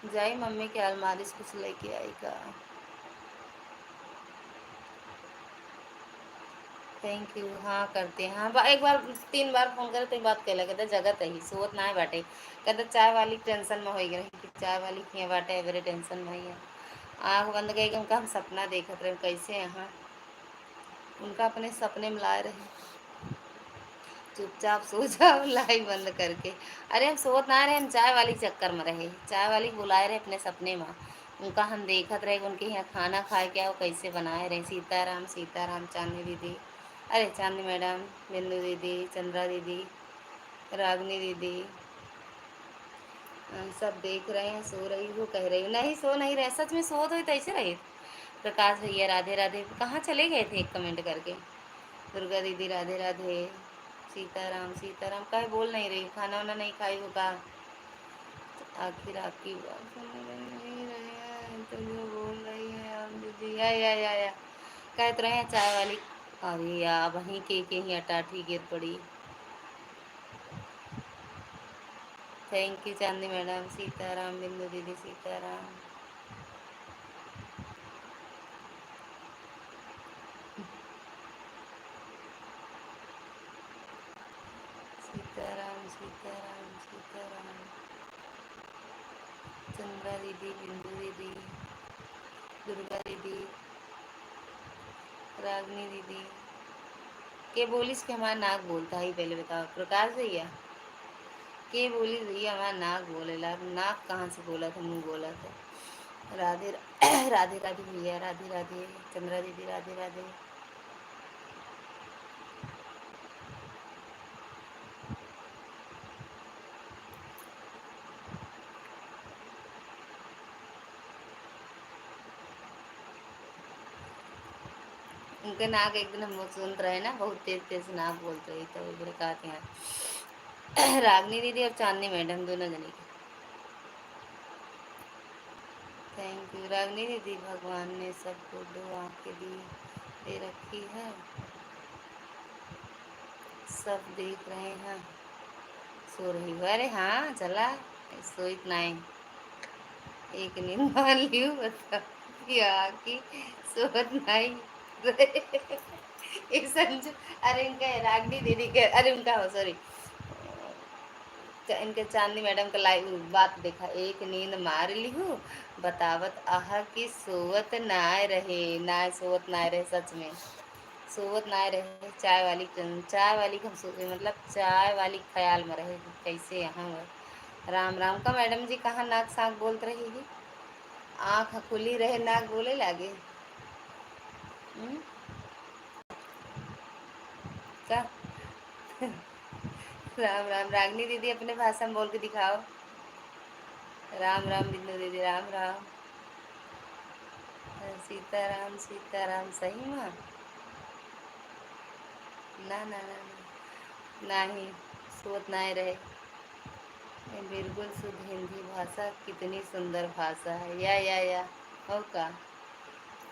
जाई मम्मी के अलमारी से कुछ लेके आई का। Thank U. हाँ करते हैं, हाँ एक बार 3 बार फ़ोन करे तो बात कैला कहते जगत ही सोवत ना बाटे। कहते चाय वाली टेंशन में हो गई कि चाय वाली किए बाटे, एवरे टेंशन में ही है। आँख बंद गई, उनका हम सपना देखते रहे कैसे यहाँ, उनका अपने सपने में लाए रहे। चुपचाप सो जाओ लाइव बंद करके। अरे हम सोच ना रहे, हम चाय वाली चक्कर में रहे, चाय वाली बुलाए रहे अपने सपने में। उनका हम देखत रहे उनके यहाँ खाना खाए क्या वो कैसे बनाए रहे। सीताराम सीताराम। चांदनी दीदी, अरे चांदनी मैडम, बिंदु दीदी, चंद्रा दीदी, रागनी दीदी, सब देख रहे हैं। सो रही हो कह रही हो, नहीं सो नहीं रहे, सच में सो तो ऐसे रहे। प्रकाश भैया राधे राधे, कहाँ चले गए थे एक कमेंट करके। दुर्गा दीदी राधे राधे। सीताराम सीताराम, कहे बोल नहीं रही, खाना वाना नहीं खाई होगा। आखिर आपकी बात सुन नहीं रहे हैं तो जो बोल रही है आप दीदी। या कहते रहे हैं चाय वाली। अरे या वहीं के ही अटाठी गिर पड़ी। थैंक यू चांदी मैडम। सीताराम बिंदु दीदी, सीताराम। सीताराम सीताराम सीताराम। चंद्रा दीदी, बिंदु दीदी, दुर्गा दीदी, रागनी दीदी। के बोलिस के हमारा नाक बोलता है, पहले बताओ प्रकाश भैया। के बोली भैया हमारा नाक बोलेला, नाक कहाँ से बोला था, मुँह बोला था। राधे राधे राधे भैया, राधे राधे। चंद्रा दीदी राधे राधे। उनके नाक एक दिन हम लोग सुनते रहे ना, बहुत तेज तेज नाक बोलते रही तो इधर कहते हैं। रागनी दीदी और चांदनी मैडम दोनों जने की। थैंक यू रागनी दीदी, भगवान ने सबको 2 आंखें दी दे रखी है, सब देख रहे हैं। सो रही हो? अरे हाँ चला, सो इतना है, एक नींद मान लियो बता, क्या की सोत नहीं। एक संजू, अरे इनका रागनी दीदी के, अरे उनका हो सॉरी, इनके चांदनी मैडम का लाइव बात देखा, एक नींद मार ली हूँ, बतावत आह कि सोवत ना रहे, ना सोवत ना रहे, सच में सोवत ना रहे, चाय वाली हम सोचे, मतलब चाय वाली ख्याल में रहे कि कैसे यहाँ हुआ। राम राम का मैडम जी, कहाँ नाक साक बोलत रहेगी, आँख खुली रहे नाक बोले लागे। हम्म, का राम राम रागनी दीदी, अपने भाषा में बोल के दिखाओ। राम राम बिंदु दीदी, राम राम। सीताराम सीताराम, सही में ना ना ना ना, नहीं सोच ना रहे। ये बिल्कुल शुद्ध हिंदी भाषा, कितनी सुंदर भाषा है, या हो का,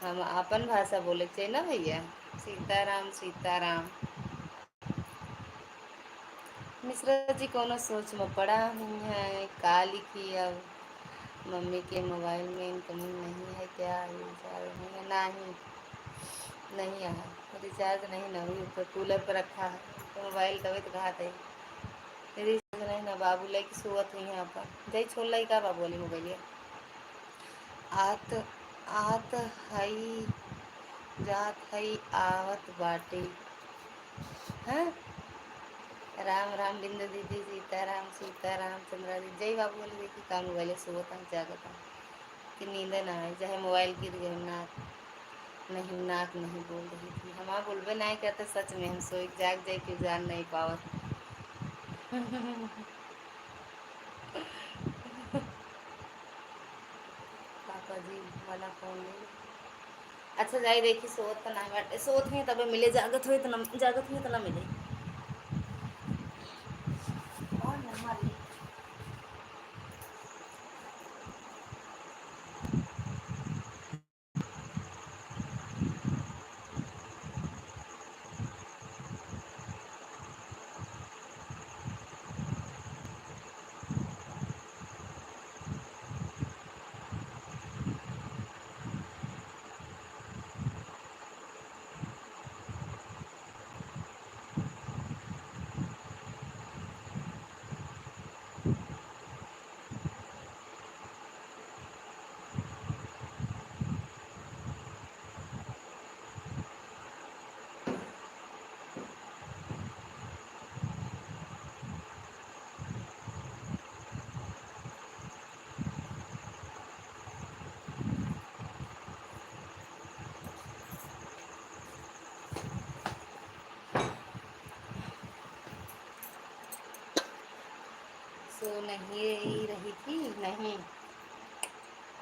हम अपन भाषा बोले थे ना भैया। सीताराम सीताराम। मिश्रा जी कोनो सोच में पड़ा हूँ है, का लिखी अब, मम्मी के मोबाइल में इनकमिंग नहीं है क्या, रिचार्ज नहीं है, नहीं नहीं है रिचार्ज, नहीं ना हुई, ऊपर कूलर पर रखा है तो मोबाइल कभी तो कहा थे रिचार्ज नहीं ना, बाबू लैके सुवत हुई है अपन जई छोड़ लाई का बाबू वाली मोबाइल आत आत हई जात हई आवत बाटे। हाँ, राम राम बिंदु दीदी, सीताराम सीताराम, चंद्रा दीदी, जय बाबू वाली देखी का मोबाइल सुबह तक जागत है कि नींद ना आए, चाहे मोबाइल गिर गए, नाक नहीं, नाक नहीं बोल रही थी, हमारा बोलबे नहीं कहते, सच में हम सोई जाग जाए कि जान नहीं पावत। पापा जी वाला फोन ले, अच्छा जाई देखी, सोत तो नहीं बैठे, सोत ही तबे मिले, जागत हुई तो न, जागत हुई तो ना मिले। और न हमारी सो नहीं रही थी, नहीं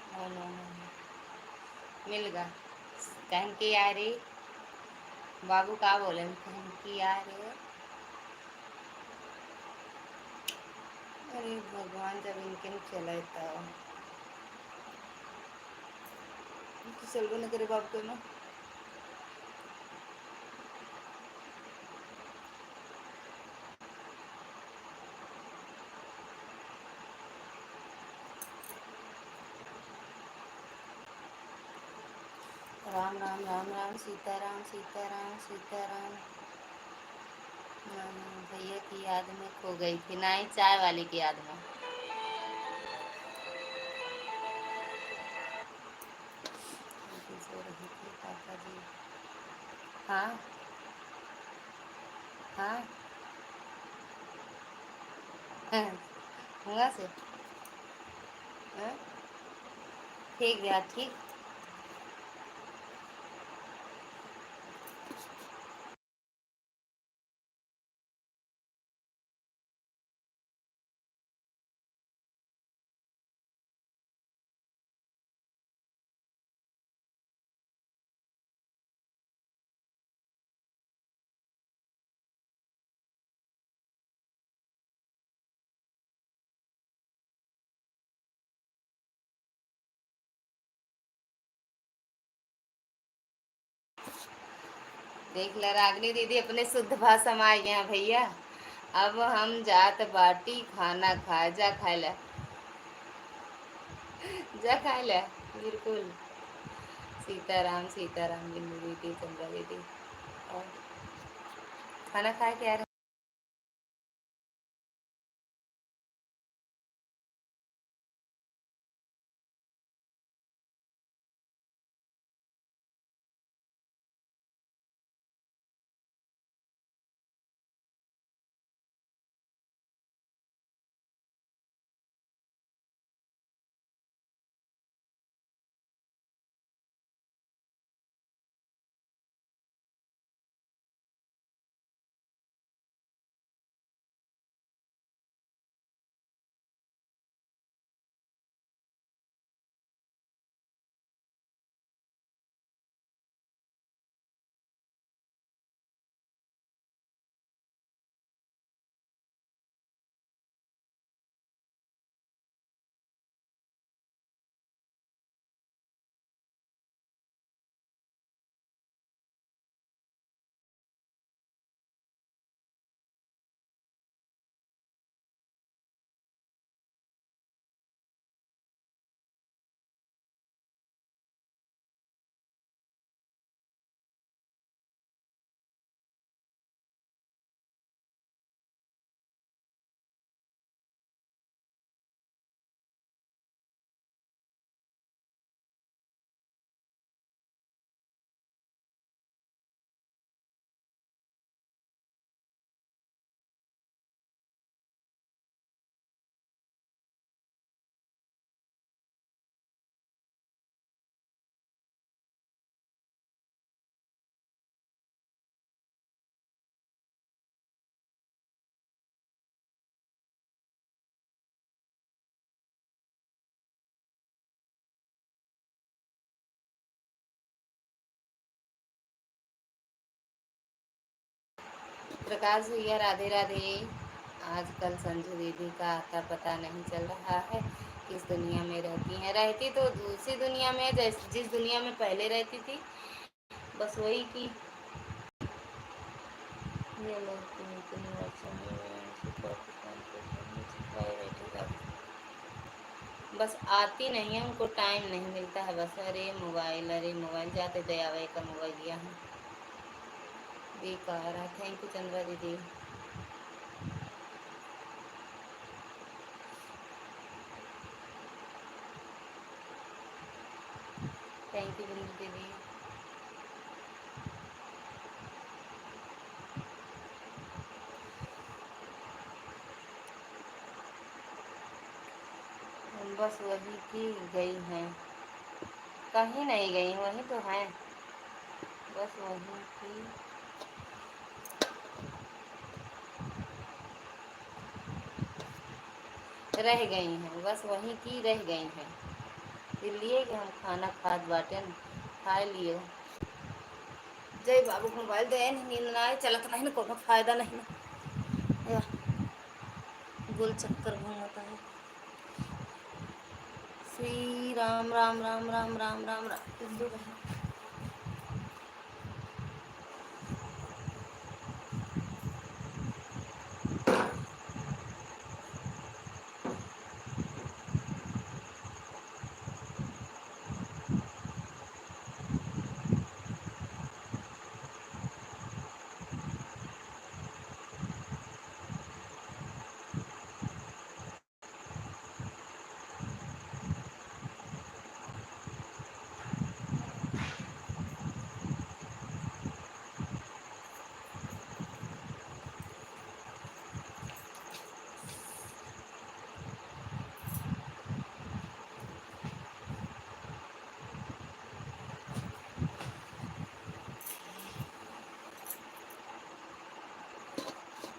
नो नो नो, मिल गया, कहन के यार, बाबू का बोले, कहन की यार, अरे भगवान, जब इनके नहीं चले तो चलबो न करे बाप को ना। राम राम राम राम, सीताराम सीताराम सीताराम। भैया की याद में खो गई थी, ना ही चाय वाली की याद में। सो रही थी पापा जी। हाँ हाँ, हुआ से, हाँ? ठीक गया, ठीक। देख ला रागनी दीदी, अपने शुद्ध भाषा में आई हैं भैया। अब हम जात बाटी खाना खाए, जा खाए ला, जा खाए ला, बिल्कुल सीताराम सीताराम बिंदु दीदी, चंद्रा दीदी। और खाना खा के आ रहे? प्रकाश भैया राधे राधे। आजकल संजू दीदी का आता पता नहीं चल रहा है, किस दुनिया में रहती हैं। रहती तो दूसरी दुनिया में, जिस दुनिया में पहले रहती थी, बस वही की। ये लोग बस आती नहीं है, उनको टाइम नहीं मिलता है। बस अरे मोबाइल जाते दया भाई का मोबाइल लिया है बेकार है। थैंक यू चंद्रा दीदी। थैंक यू बिंदु दीदी। बस वही की गई हैं, कहीं नहीं गई, वही तो है। बस वही की रह गई हैं, बस वही की रह गई हैं। इसलिए कि हम खाना खाद बाटन खा लियो। जय बाबू को मोबाइल दे नहीं, नींद ना आए, चलत नहीं ना, कोनो फायदा नहीं ना, गोल चक्कर घूमता है। श्री राम राम राम राम राम राम राम।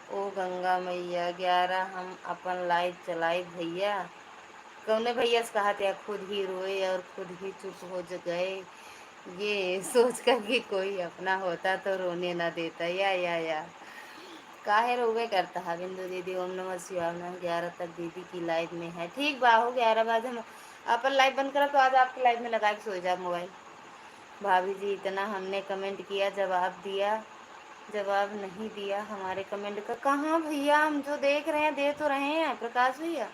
ओ गंगा मैया 11 हम अपन लाइव चलाई भैया। कौने भैया से कहा था खुद ही रोए और खुद ही चुप हो गए, ये सोच कर कि कोई अपना होता तो रोने ना देता। या काहे रोवे करता है बिंदु दीदी। ओम नमः शिवाय नमः। 11 तक दीदी की लाइव में है। ठीक बा हो 11 बजे हम अपन लाइव बंद करा तो आज आपकी लाइव में लगा के सो जा मोबाइल। भाभी जी इतना हमने कमेंट किया, जवाब दिया, जवाब नहीं दिया हमारे कमेंट का। कहाँ भैया, हम जो देख रहे हैं दे तो रहे हैं प्रकाश भैया।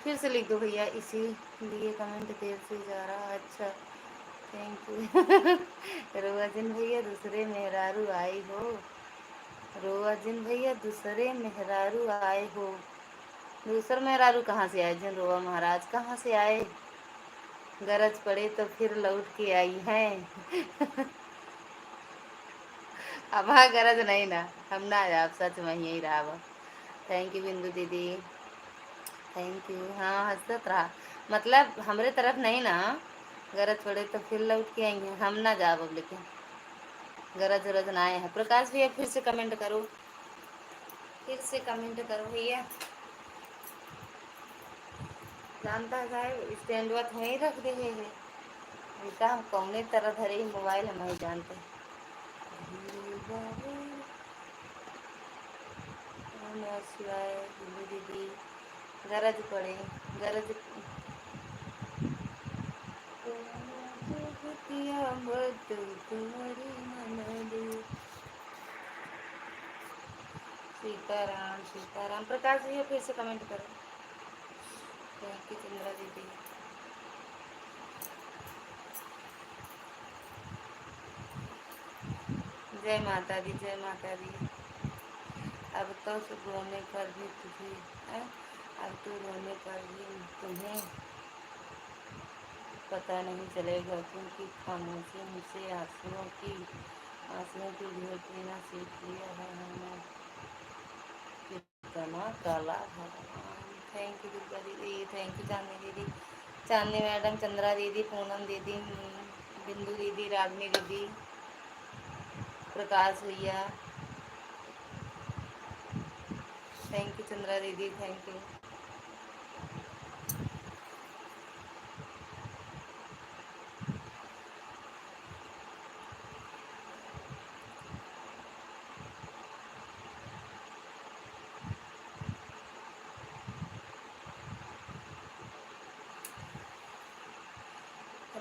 फिर से लिख दो भैया, इसीलिए कमेंट देर से जा रहा। अच्छा थैंक यू। रोअजन भैया दूसरे मेहरारू आई हो। रोअजन भैया दूसरे मेहरारू आए हो। दूसर मेहरारू कहाँ से आए? जिन रोआ महाराज कहाँ से आए? गरज पड़े तो फिर लौट के आई हैं। अब हाँ गरज नहीं ना, हम ना आप सच में यही रहा अब। थैंक यू बिंदु दीदी, थैंक यू। हाँ हंसत रहा, मतलब हमरे तरफ नहीं ना। गरज पड़े तो फिर लौट के आई हैं, हम ना जाब अब, लेकिन गरज वरज ना आए हैं। प्रकाश भैया फिर से कमेंट करो, फिर से कमेंट करो भैया। जानता है साहब स्टैंड वत वहीं रख दे है बेटा, हम कौने तरह धरे ही मोबाइल हम नहीं जानते। नमः शिवाय बिंदु दीदी। गरज पड़े, गरज तुम्हारी ननद। सीताराम सीताराम। प्रकाश भैया फिर से कमेंट करो। थैंक यू चंद्रा दीदी। जय माता दी, जय माता दी। अब तो रोने पर भी तुझे है, अब तो रोने पर भी तुम्हें पता नहीं चलेगा, क्योंकि खामोशी मुझसे आंसुओं की झोंक लेना सीख लिया है हमने। कितना काला भगवान। थैंक यू दुर्गा दीदी, थैंक यू चांदनी दीदी, चांदनी मैडम, चंद्रा दीदी, पूनम दीदी, बिंदु दीदी, रागनी दीदी, प्रकाश भैया, थैंक यू चंद्रा दीदी, thank you.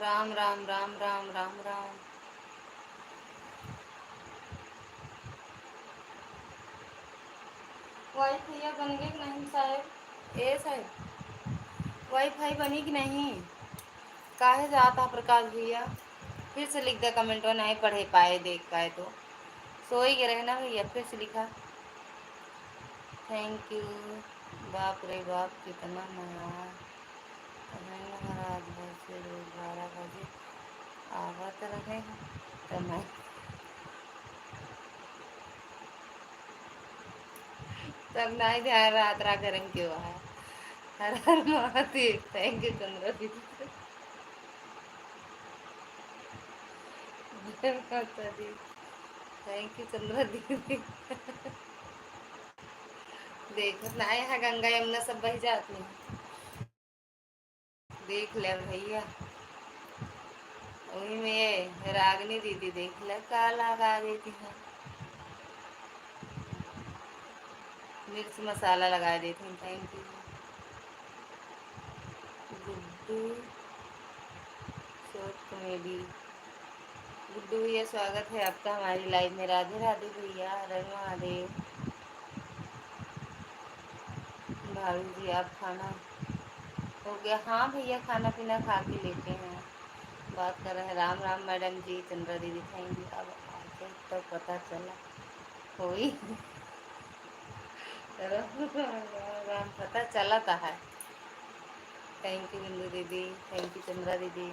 Ram Ram Ram Ram Ram Ram. WiFi बन गई कि नहीं साहब? ए साहब वाईफाई बनी कि नहीं? काहे जाता प्रकाश भैया? फिर से लिख दे कमेंट में, नहीं पढ़े पाए देख पाए तो सो ही रहे ना भैया। फिर से लिखा थैंक यू। बाप रे बाप कितना मजा। महाराज भर से रोज 12 बजे आवत रहे हैं तो मैं तब नहीं ध्यान रात रा गरम क्यों है। हर हर महादेव। थैंक यू चंद्रा दीदी। जय माता दी। थैंक यू चंद्रा दीदी। देखो ना यहाँ गंगा यमुना सब बह जाती हैं, देख ले भैया। वही में रागनी दीदी देख ले का लगा देती है, मिर्च मसाला लगा देती हूँ। Thank U Guddu short comedy. Guddu भैया स्वागत है आपका हमारी लाइव में। राधे राधे भैया, हर महादेव। भाभी जी आप खाना हो गया? हाँ भैया खाना पीना खा के लेते हैं, बात कर रहे हैं। राम राम मैडम जी, चंद्रा दीदी थैंक यू। अब आगे तो पता चला कोई राम पता चला था है। थैंक यू बिंदु दीदी, थैंक यू चंद्रा दीदी,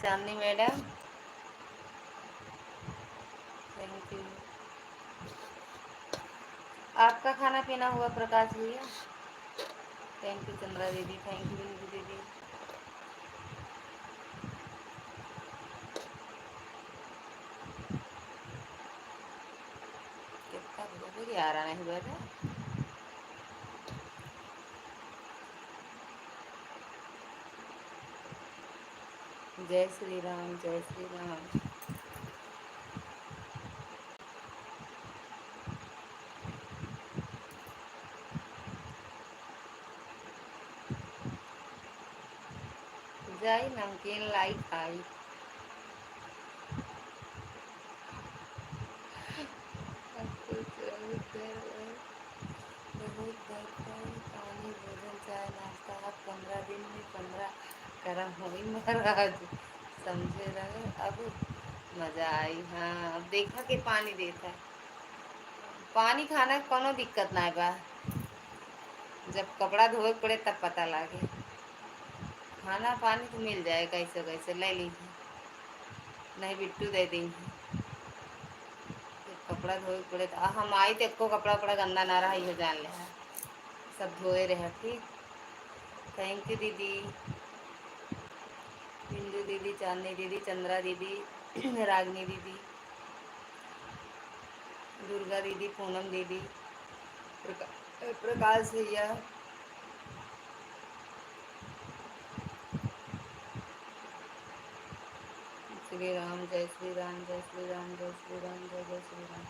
चांदनी मैडम, थैंक यू। आपका खाना पीना हुआ प्रकाश भैया? थैंक यू चंद्रा दीदी, थैंक यू बिंदु दीदी। कितना बजे आ रहा नहीं बैठा। जय श्री राम, जय श्री राम। जाई नमकीन लाई खाई। पानी भोजन चाय नाश्ता आप 15 दिन में 15 करम हुई महाराज। समझे रहे अब मजा आई। हाँ अब देखा कि पानी देता है, पानी खाना के कोनो दिक्कत ना बा, जब कपड़ा धोए के पड़े तब पता लागे। खाना पानी तो मिल जाए कैसे कैसे ले लीजिए, नहीं बिट्टू दे देंगे। जब कपड़ा धोए के पड़े तो हम आई तो एको कपड़ा उपड़ा गंदा ना रहा, यो जान ले सब धोए रहे। ठीक, थैंक यू दीदी, बिंदु दीदी, चांदनी दीदी, चंद्रा दीदी, रागनी दीदी, दुर्गा दीदी, पूनम दीदी, प्रकाश भैया, श्री राम, जय श्री राम, जय श्री राम, जय श्री राम, जय जय श्री राम।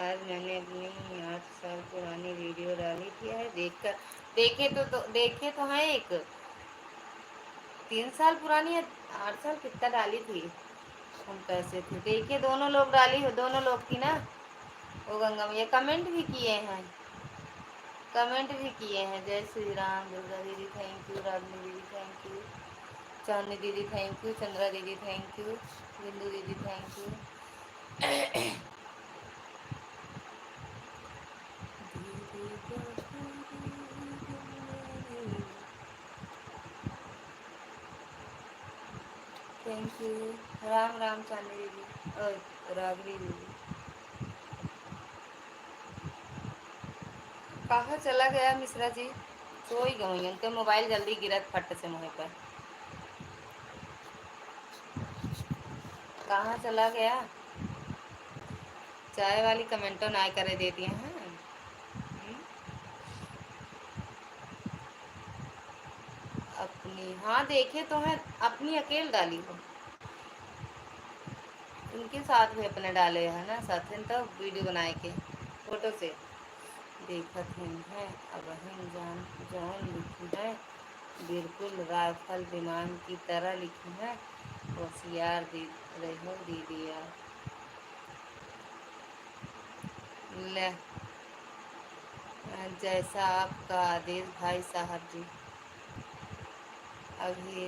आज मैंने अपनी 8 साल पुरानी वीडियो डाली थी, है देखकर देखे तो है। एक 3 साल पुरानी है, 8 साल कितना डाली थी, हम कैसे थे देखिए, दोनों लोग डाली हो, दोनों लोग की ना। वो गंगा मैया कमेंट भी किए हैं, कमेंट भी किए हैं। जय श्री राम, दुर्गा दीदी थैंक यू, रागनी दीदी थैंक यू, चांदनी दीदी थैंक यू, चंद्रा दीदी थैंक यू, बिंदु दीदी thank you. Thank you, Ram Ram Chandni दीदी और रागनी दीदी। कहाँ चला गया मिश्रा जी, सो ही गई, उनके मोबाइल जल्दी गिरत फट से मुँह पर। कहाँ चला गया, चाय वाली कमेंटो ना करे देती हैं। अपनी हाँ देखे तो है, अपनी अकेले डाली हो, उनके साथ भी अपने डाले है ना, साथ में तो वीडियो बनाए के फोटो से देखत है। अब हम जान जौन लिखी है बिल्कुल राइफल विमान की तरह लिखी है, होशियार दी रहो दीदिया। ले जैसा आपका आदेश भाई साहब जी। अभी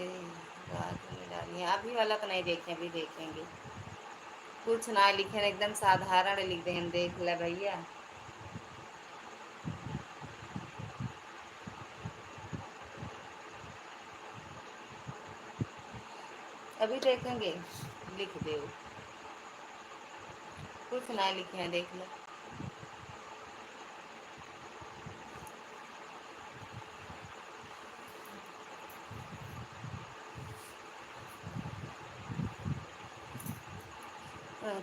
रात में डाली है, अभी वाला तो नहीं देखें, अभी देखेंगे। कुछ ना लिखे, एकदम साधारण लिख दें, देख ले भैया। अभी देखेंगे, लिख दे, कुछ ना लिखे हैं, देख लो।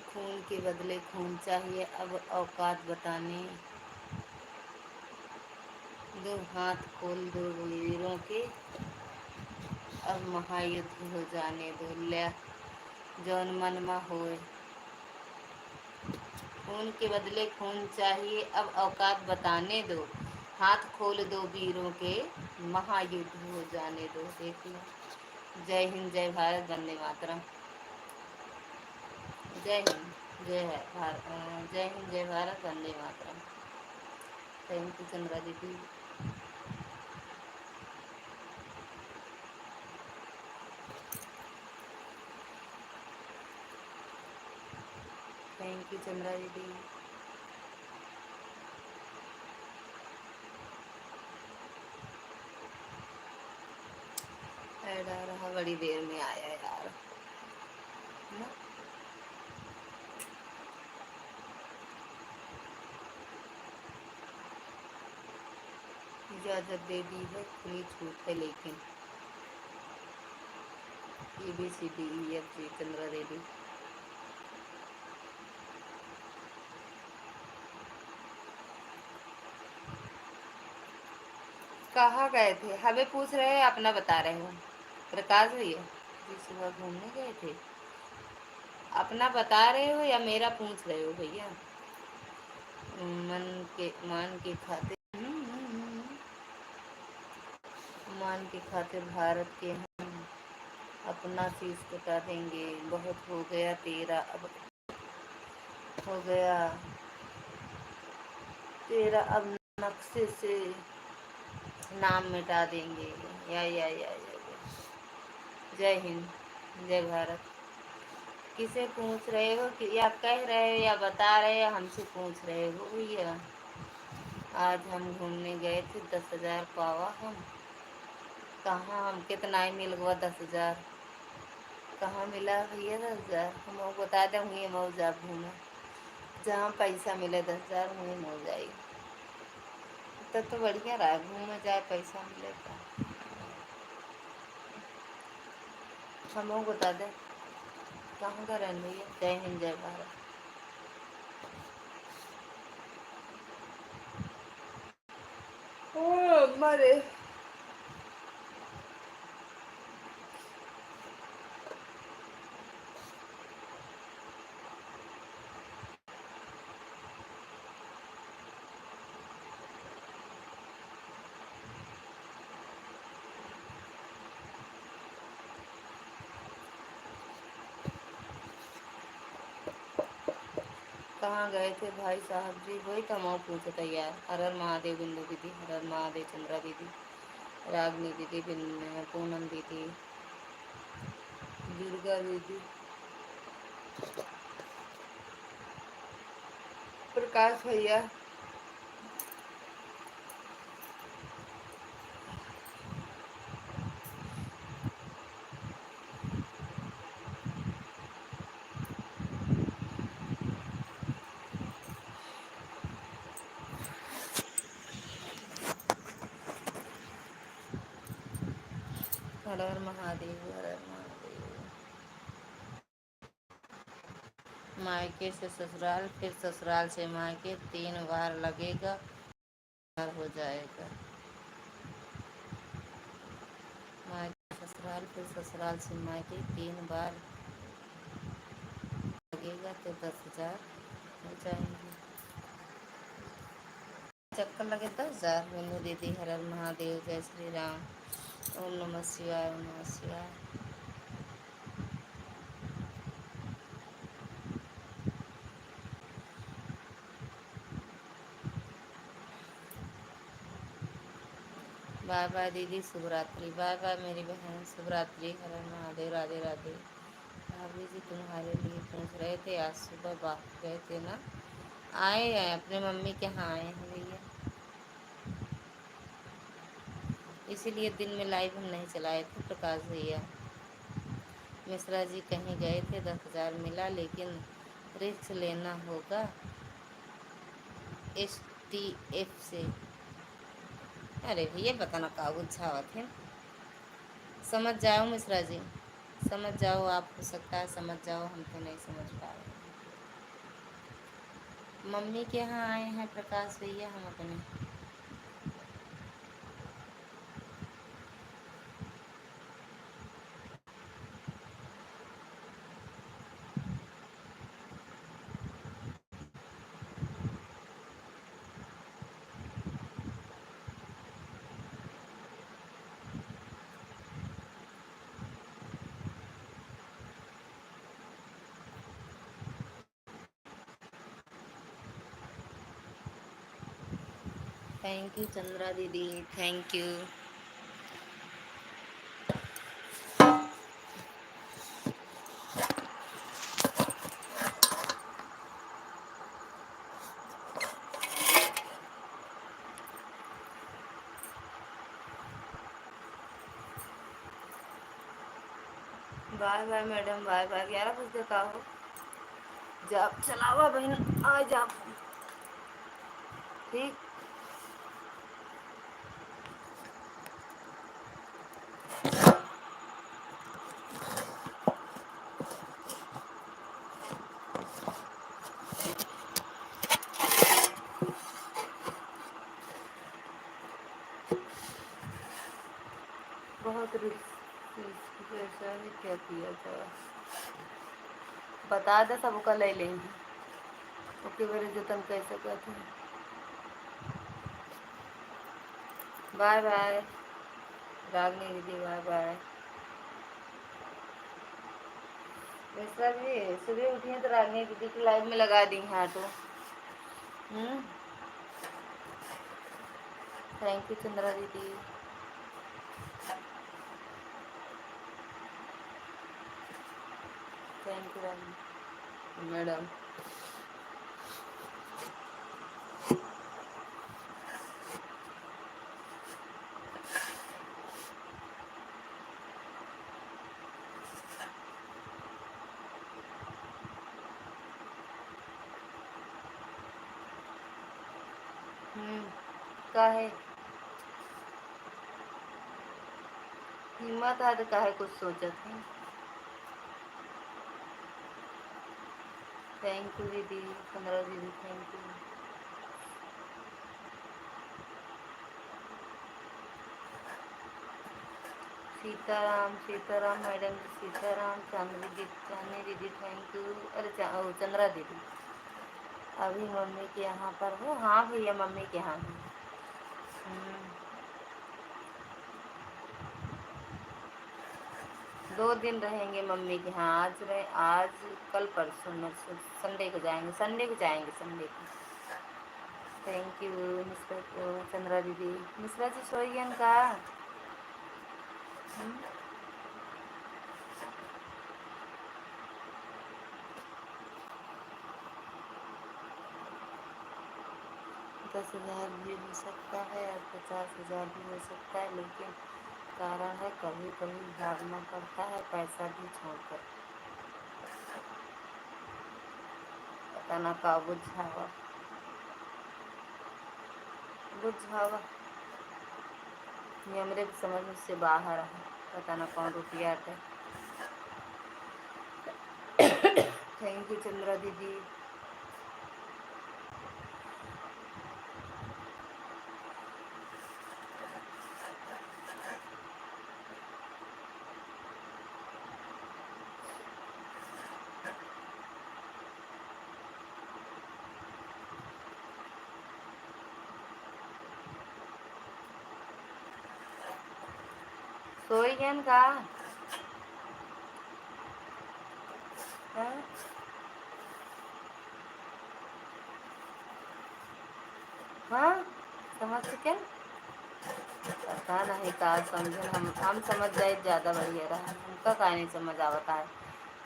खून के बदले खून चाहिए, अब औकात बताने दो, हाथ खोल दो वीरों के, अब महायुद्ध हो जाने दो। ले जौन मनमा होए, खून के बदले खून चाहिए, अब औकात बताने दो, हाथ खोल दो वीरों के, महायुद्ध हो जाने दो। देख लो। जय हिंद, जय भारत, वंदे मातरम। जय हिंद, जय है भारत, जय हिंद, जय भारत, वंदे मातरम। थैंक यू चंद्रा दीदी। थैंक यू चंद्रा दीदी। ऐड आ रहा, बड़ी देर में आया यार ना? इजाज़त दे दी है, खुली छूट है, लेकिन ABCDEFG चंद्रा देवी। कहाँ गए थे, हमें पूछ रहे हैं, अपना बता रहे हो। प्रकाश भैया जी सुबह घूमने गए थे, अपना बता रहे हो या मेरा पूछ रहे हो भैया? मन के मान के खातिर, मान के खातिर भारत के हम अपना शीश कटा देंगे। बहुत हो गया तेरा, अब हो गया तेरा, अब नक्शे से नाम मिटा देंगे। या। जय हिंद, जय भारत। किसे पूछ रहे हो कि या कह रहे हो या बता रहे हो, हमसे पूछ रहे हो भैया? आज हम घूमने गए थे, 10,000 पावा हम। कहाँ हम कितना ही मिल गया 10,000? कहाँ मिला भैया 10,000? हम बता दें हुई मऊ जा घूमे, जहाँ पैसा मिले 10,000 हुई मऊ जाए। तब तो बढ़िया रहा, घूमे जाए पैसा मिले तो। हम बता दें कहाँ का रहने भैया? जय हिंद, जय भारत। मरे कहाँ गए थे भाई साहब जी? वही तो हम पूछे थे यार। हर हर महादेव बिंदु दीदी, हर हर महादेव चंद्रा दीदी, रागनी दीदी, पूनम दीदी, दुर्गा दीदी, प्रकाश भैया, हर हर महादेव, हर हर महादेव। मायके से ससुराल, फिर ससुराल से मायके, 3 बार लगेगा, हो जाएगा। मायके ससुराल, फिर ससुराल से मायके, 3 बार लगेगा तो 10,000 हो जाएंगे। चक्कर लगे 10,000। बिंदु दीदी, हर हर महादेव, जय श्री राम, ओम नमः शिवाय, ओम नमः शिवाय। बाय बाय दीदी, शुभ रात्रि। बाय बाय मेरी बहन, शुभ रात्रि। हर हर महादेव, राधे राधे। भाभी जी तुम्हारे लिए पूछ रहे थे, आज सुबह बाहर गए थे ना? आए हैं, अपने मम्मी के यहाँ आए हैं भैया, इसीलिए दिन में लाइव हम नहीं चलाए थे प्रकाश भैया। मिश्रा जी कहीं गए थे, 10,000 मिला, लेकिन रिस्क लेना होगा STF से। अरे भैया बताना का गुच्छावत है, समझ जाओ मिश्रा जी, समझ जाओ। आप हो सकता है समझ जाओ, हम तो नहीं समझ पा रहे। मम्मी के यहाँ आए हैं प्रकाश भैया हम अपने। थैंक यू चंद्रा दीदी, थैंक यू। बाय बाय मैडम, बाय बाय। 11 बजे का हो जाप चलावा बहन, आ जाप ठीक। बहुत रिस्क ऐसा है, क्या किया जाए? बता दे, सबका ले लेंगे। ओके मेरे जतन कैसे कहते हैं। बाय बाय रागनी दीदी, बाय बाय। मिश्रा जी सुबह उठी हैं तो रागनी दीदी की लाइव में लगा दी हैं ऑटो। थैंक यू चंद्रा दीदी। Thank U madam. काहे हिम्मत है तो काहे कुछ सोचत है। थैंक यू दीदी, 15 दीदी, thank you. Sitaram, Sitaram madam ji, Sitaram. Chandni दीदी, चांदनी दीदी, थैंक यू। अरे चंद्रा दीदी, अभी मम्मी के यहाँ पर हो? हाँ भैया, मम्मी के यहाँ हूँ। 2 दिन रहेंगे मम्मी के यहाँ। आज रहे, आज कल परसों संडे को जाएंगे, संडे को जाएंगे, संडे को। थैंक यू मिश्रा को, चंद्रा दीदी। मिश्रा जी सोइयन का। 10,000 भी हो सकता है और 50,000 भी हो सकता है, लेकिन कारण है कभी कभी भागना पड़ता है पैसा भी छोड़कर। पता ना का बुझावा, बुझावा ये हमरे समझ से बाहर है। पता ना कौन रुपया है। थैंक यू चंद्रा दीदी। सोइयन का। हाँ समझ चुके। पता नहीं का समझे, हम समझ जाए ज़्यादा बढ़िया रहा। हमका का नहीं समझ आवता है।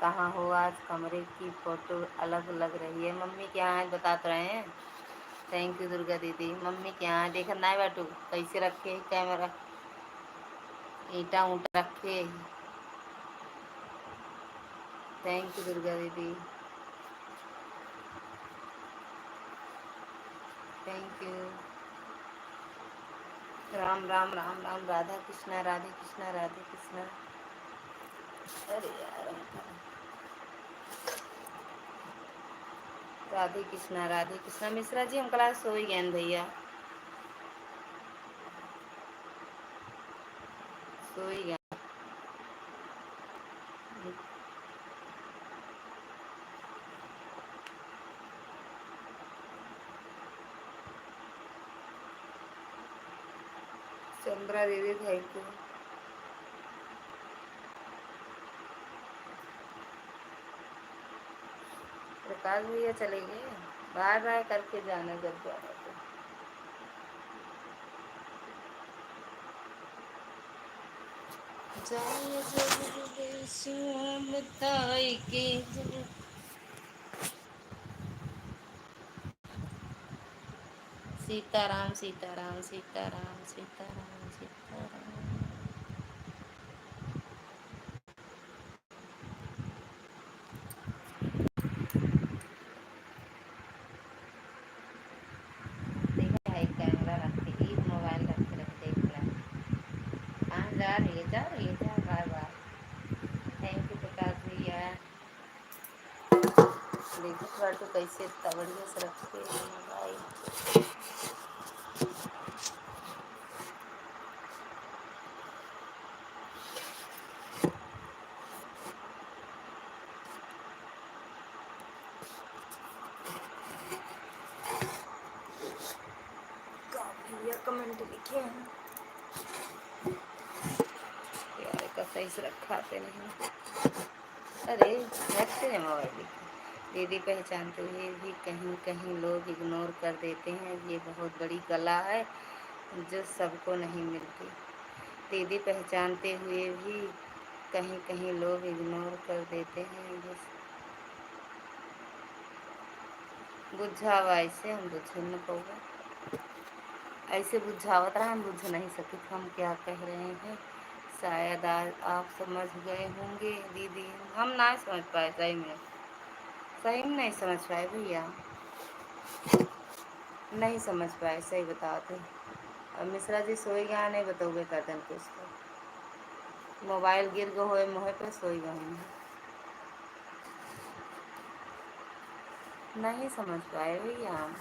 कहाँ हो आज? कमरे की फ़ोटो अलग अलग रही है। मम्मी क्या है बता तो रहे हैं। थैंक यू दुर्गा दीदी। मम्मी क्या है देखा ना बैठू कैसे रखे कैमरा, ईंटा ऊँटा रखे। थैंक यू दुर्गा दीदी, थैंक यू। राम राम राम राम, राधा कृष्णा, राधे कृष्णा, राधे कृष्णा। अरे यार, राधे कृष्णा, राधे कृष्णा। मिश्रा जी हम क्लास सो ही गए भैया, सो ही गए। चंद्रा दीदी थैंक यू। प्रकाश भैया चले गए, बार बार करके जाना जब जाना तो। जाए जब बताई के सीताराम, सीताराम, सीताराम, सीताराम, सीताराम। देखा है कैमरा रखते ही मोबाइल रखते रखते देख रहा। कहाँ जा रही है, जा रही है, जा बार बार। थैंक यू प्रकाश भैया। देखो तो कैसे इतना बढ़िया से रखते हैं मोबाइल। भैया कमेंट लिखे हैं यार, का सही से रखाते नहीं। अरे रखते हैं मोबाइल। दीदी पहचानते हुए भी कहीं कहीं लोग इग्नोर कर देते हैं, ये बहुत बड़ी कला है। जो सबको नहीं मिलती। दीदी पहचानते हुए भी कहीं कहीं लोग इग्नोर कर देते हैं। जिस बुझावा ऐसे हम बुझ न पाऊँगा, ऐसे बुझावत रहा हम बुझ नहीं सके हम क्या कह रहे हैं। शायद आज आप समझ गए होंगे दीदी, हम ना समझ पाए, सही में नहीं समझ पाए भैया, नहीं समझ पाए, सही बताते। अब मिश्रा जी सोई गया नहीं बताओगे कदन को उसको, मोबाइल गिर गो होए मोहे पे सोई गए, नहीं समझ पाए भैया हम।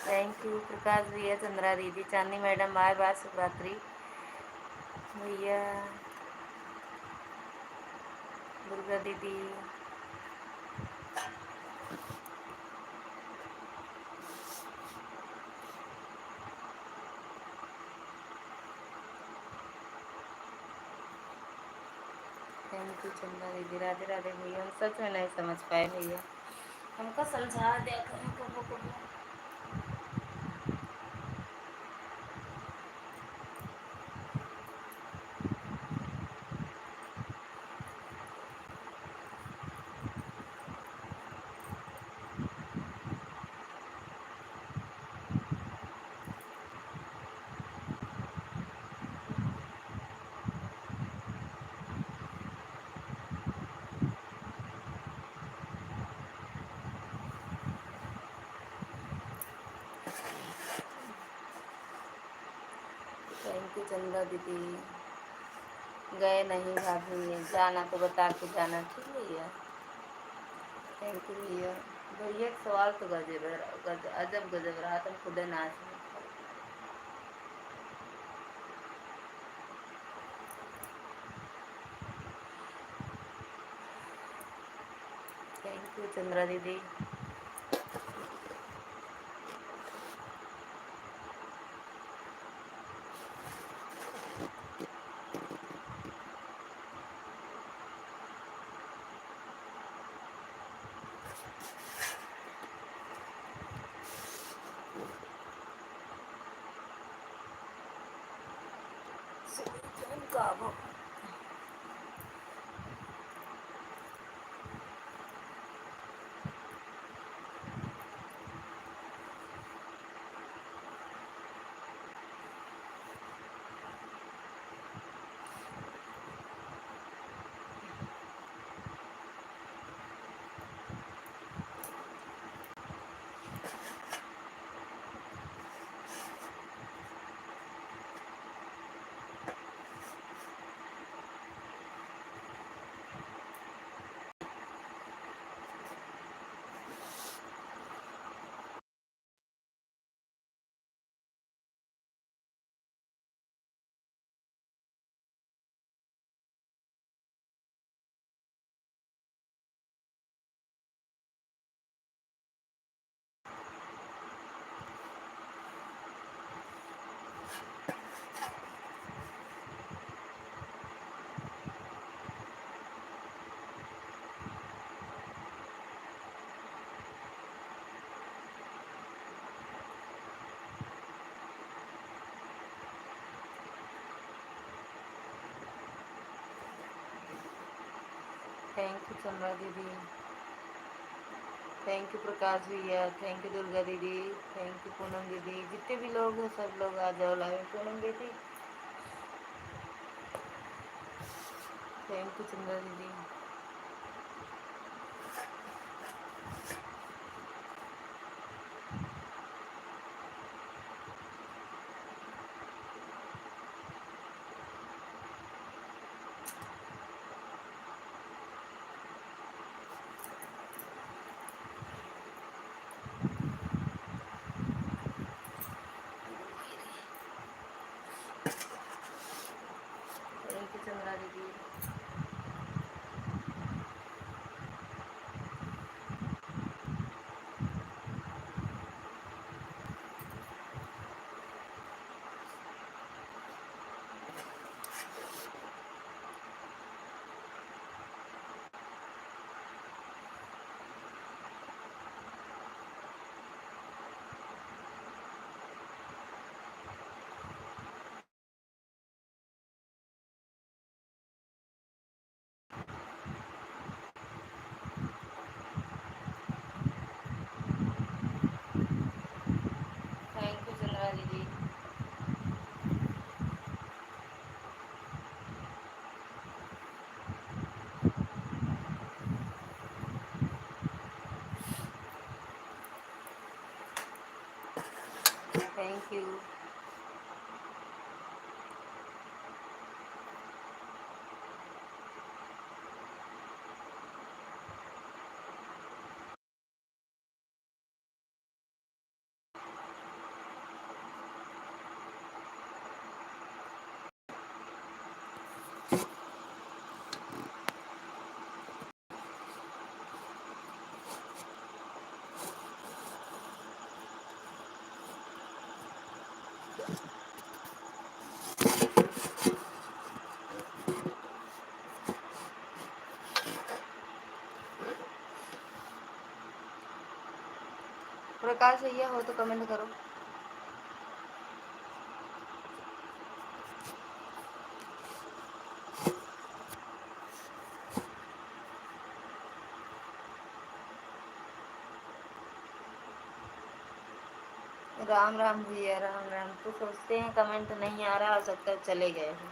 थैंक यू प्रकाश भैया, चंद्रा दीदी, चांदनी मैडम, बाय बाय, शिवरात्रि भैया, दुर्गा दीदी, थैंक यू चंद्रा दीदी, राधे राधे भैया। हम सच में नहीं समझ पाए भैया, हमको समझा दिया करें कबो कबो। थैंक यू चंद्रा दीदी। गए नहीं भाभी, जाना तो बता के जाना, ठीक भैया, थैंक यू भैया। भैया एक सवाल तो अजब गजब रहा, तुम खुद नाच में। थैंक यू चंद्रा दीदी। थैंक यू चंद्रा दीदी, थैंक यू प्रकाश भैया, थैंक यू दुर्गा दीदी, थैंक यू पूनम दीदी, जितने भी लोग हैं सब लोग आ जाओ लाइव। पूनम दीदी, थैंक यू चंद्रा दीदी। थैंक यू चंद्रा दीदी। यू। प्रकाश भैया हो तो कमेंट करो। राम राम भैया, राम राम। तो सोचते हैं कमेंट नहीं आ रहा, हो सकता है चले गए हो।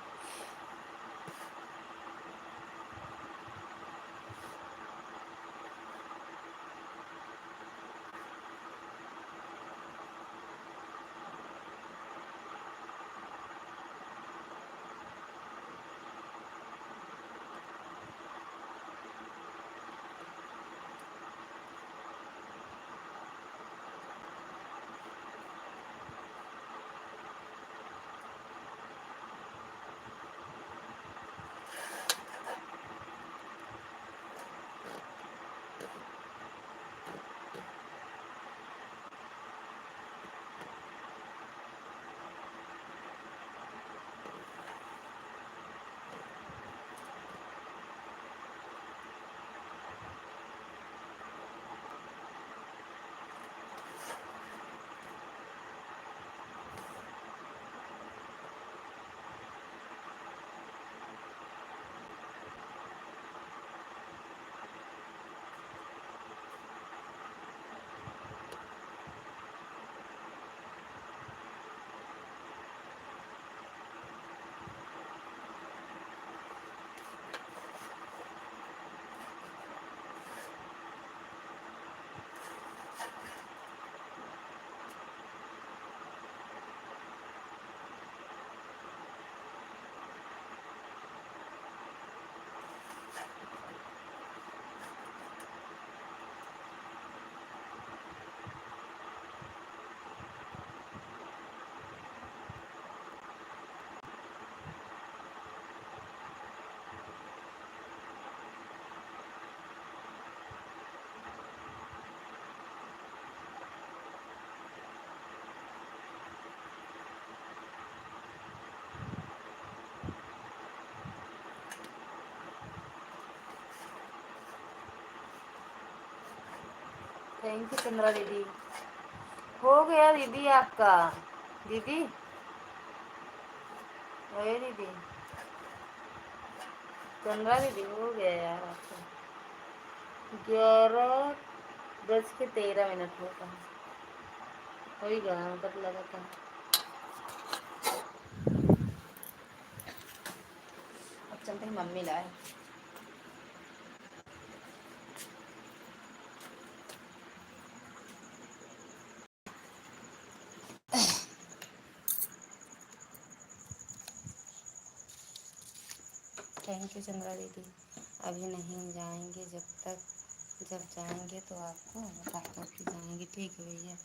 थैंक यू चंद्रा दीदी। हो गया दीदी आपका। दीदी, अरे दीदी, चंद्रा दीदी हो गया यार आपका। 11:13 होता है। हो ही गया, मतलब लगा था। अब चलते हैं, मम्मी लाए। थैंक यू चंद्रा दीदी। अभी नहीं जाएंगे, जब जाएंगे तो आपको बता कर के जाएंगे। ठीक है भैया,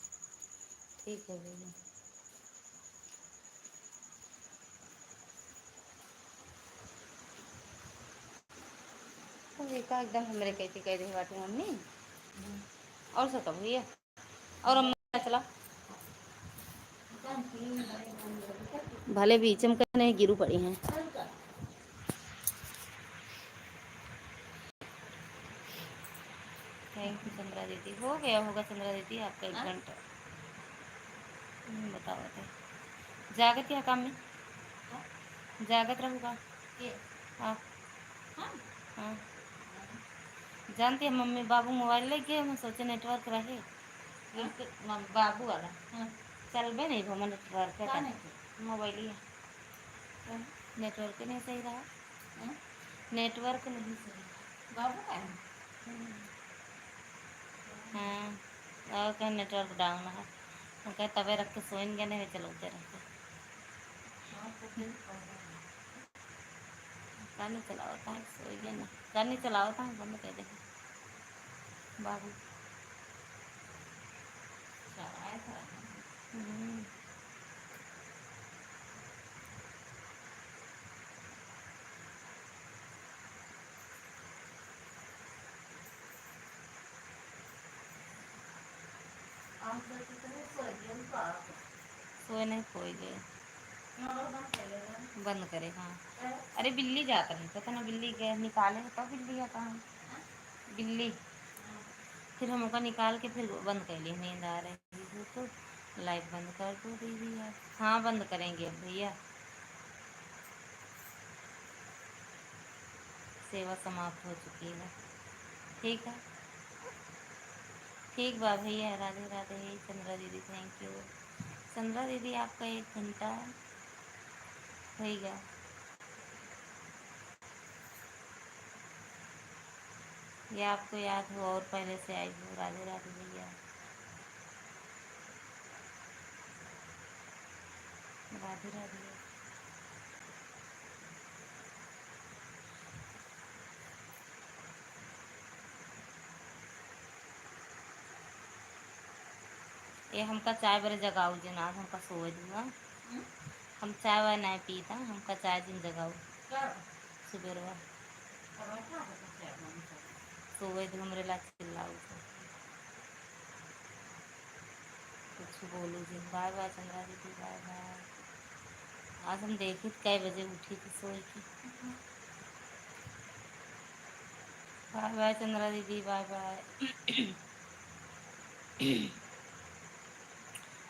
ठीक है भैया। तो देखा एकदम हमरे कहती कह रही बाटी मम्मी। और सब कब भैया और अम्मा चला भले भी चमका नहीं गिरू पड़ी हैं। थैंक यू चंद्रा दीदी। हो गया होगा चंद्रा दीदी आपका 1 घंटा। बताओ बताओ। जागत या काम में जागत रहूँगा आप। हाँ, जानती है मम्मी बाबू मोबाइल लेके हम सोचे नेटवर्क रहे। बाबू वाला चल बे नहीं भो नेटवर्क है मोबाइल ही नेटवर्क नहीं सही रहा। नेटवर्क नहीं सही बाबू का हाँ, और कहीं नेटवर्क डाउन है। हम कहे तवे रख के सोएंगे नहीं, चलो उधर रख के गाने चलाओ था, सोएंगे नहीं, गाने चलाओ था, बंद कर दे बाबू। हम्म, सोए नहीं, खोई गए, बंद करे। हाँ, अरे बिल्ली जाता नहीं पता ना, बिल्ली गए निकाले तो बिल्ली आता है, बिल्ली फिर हमको निकाल के फिर बंद कर लिए, नींद आ रही थी तो लाइट बंद कर दो दीदी यार। हाँ बंद करेंगे अब भैया, सेवा समाप्त हो चुकी है। ठीक है, ठीक बा भैया, राधे राधे। चंद्रा दीदी थैंक यू। चंद्रा दीदी आपका 1 घंटा हो गया। ये आपको याद हो और पहले से आई हो। राधे राधे भैया, राधे राधे। ये हमका चाय बड़े जगाऊ जिन, आज हमका सोए दूँगा। हम चाय वाय नहीं पीता, हमका चाय जिन जगाऊ सुबह सोए दू, हमरे ला चिल्लाऊ से कुछ बोलू जिन। बाय बाय चंद्रा दीदी, बाय बाय। आज हम देखी कै बजे उठी थी सोई की। बाय बाय चंद्रा दीदी, बाय बाय।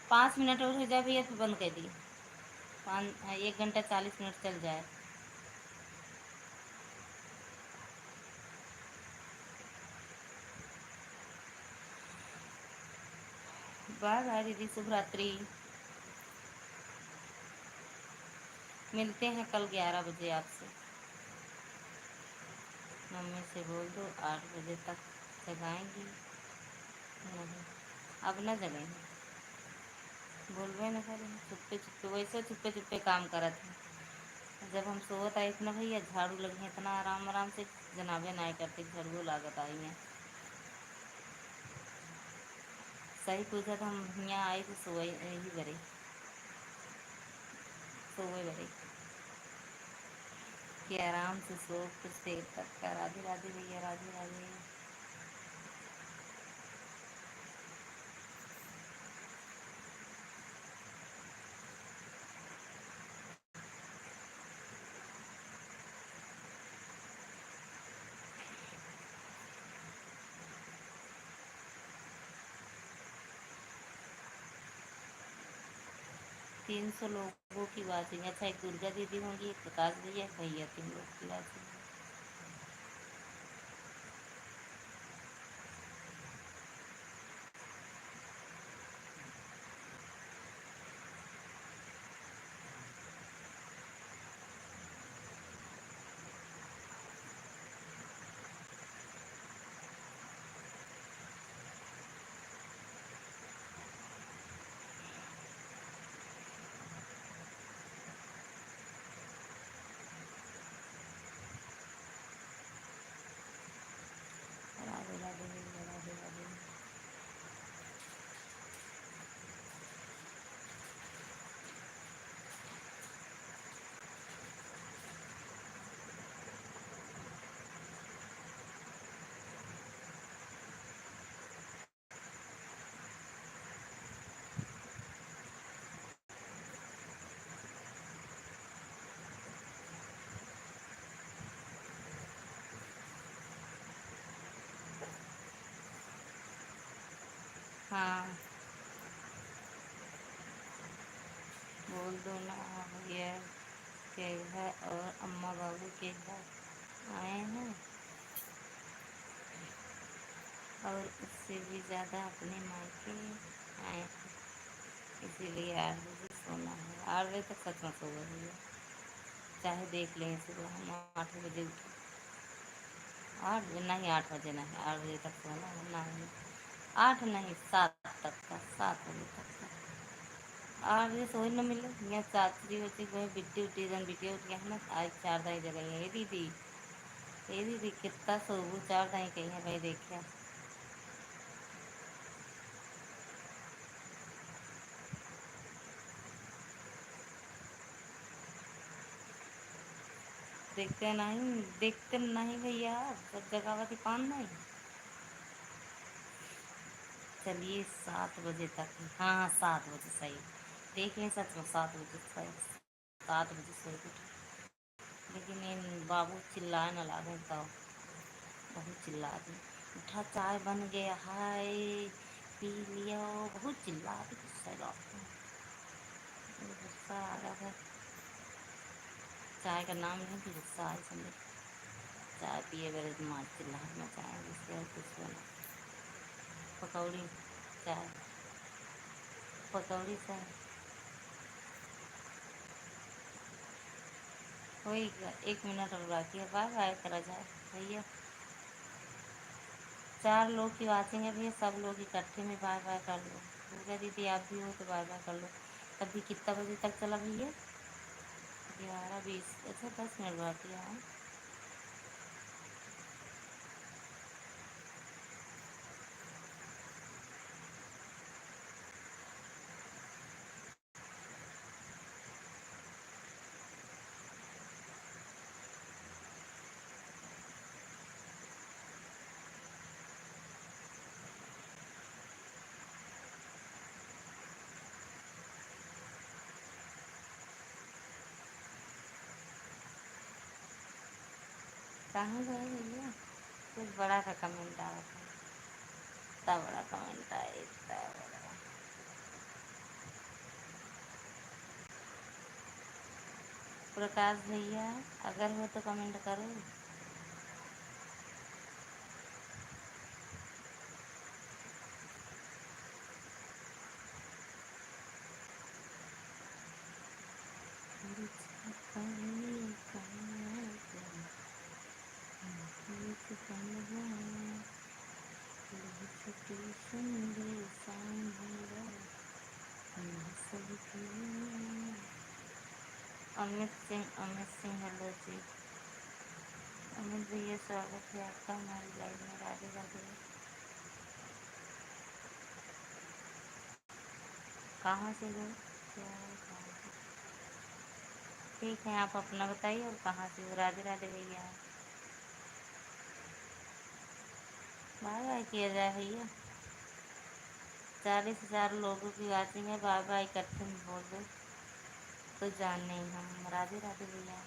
5 मिनट और हो जाए भैया तो बंद कर दिए। 1 घंटा 40 मिनट चल जाए। बाय बाय दीदी, शुभ रात्रि। मिलते हैं कल 11 बजे आपसे। मम्मी से बोल दो 8 बजे तक जगाएंगी। नहीं, अब ना जगेंगे, बोलबे न करें। चुप्पे चुप्पे, वैसे चुप्पे चुप्पे काम करत है। जब हम सोत आई इतना भैया झाड़ू लगे इतना आराम आराम से, जनाबे नहीं करते, झाड़ू लागत आई हैं। सही पूछा था, हम यहाँ आई तो सोए ही बरे, सोए बरे कि आराम से सो कुछ देर तक का। राधे राधे भैया, राधे राधे। 300 लोगों की बात है। अच्छा, एक दुर्गा दीदी होंगी, एक प्रकाश भैया, एक भैया, 3 लोग की बात है। राधे राधे भैया, राधे राधे। हाँ बोल दो ना भैया के घर और अम्मा बाबू के घर आए हैं, और उससे भी ज़्यादा अपने मायके आए हैं। इसीलिए 8 बजे सोना है। 8 बजे तक सच में सो गई है, चाहे देख लें सुबह। हम 8 बजे उठे, 8 बजे नहीं, 8 बजे नहीं, 8 बजे तक सोना है नहीं। 8 नहीं, 7 तक का, 7 बजे तक का। आठ बजे सोई न मिले यहाँ चाची बच्ची कोई बिट्टी उट्टी जन बिटिया उठ गया है ना आज 4 दाई जगह ये दीदी कितना सोबू 4 दाई कही है भाई देखिए देखते नहीं भैया सब जगह पान नहीं। चलिए 7 बजे तक हाँ हाँ 7 बजे सही देख लें सच में 7 बजे सही 7 बजे सोए उठे लेकिन ये बाबू चिल्लाए न लागे तो बहुत चिल्ला दी उठा चाय बन गया हाय पी लिया बहुत चिल्ला दी गुस्सा रात में गुस्सा आ रहा था चाय का नाम नहीं कि गुस्सा आई समझे चाय पिए बड़े मार चिल्ला मचाए जिससे कुछ बना पकौड़ी चाय पकौड़ी चाय वही 1 मिनट और बाकी है बाय बाय करा जाए भैया 4 लोग की वाचिंग है भैया सब लोग इकट्ठे में बाय बाय कर लो पूजा दीदी आप भी हो तो बाय बाय कर लो तभी कितना बजे तक चला भैया 11:20 अच्छा 10 मिनट बाकी है कहाँ गए भैया कुछ बड़ा का कमेंट आ रहा था इतना बड़ा कमेंट आया इतना बड़ा प्रकाश भैया अगर हो तो कमेंट करो अमित सिंह हेलो जी अमित भैया स्वागत है आपका हमारी लाइफ में राधे राधे कहाँ से हो क्या कहाँ से? ठीक है आप अपना बताइए और कहाँ से हो राधे राधे भैया बाय बाय किया जाए भैया 40,000 लोगों की वाचिंग है बाय बाय इकट्ठे में बोल दो तो जान नहीं हम राधे राधे भैया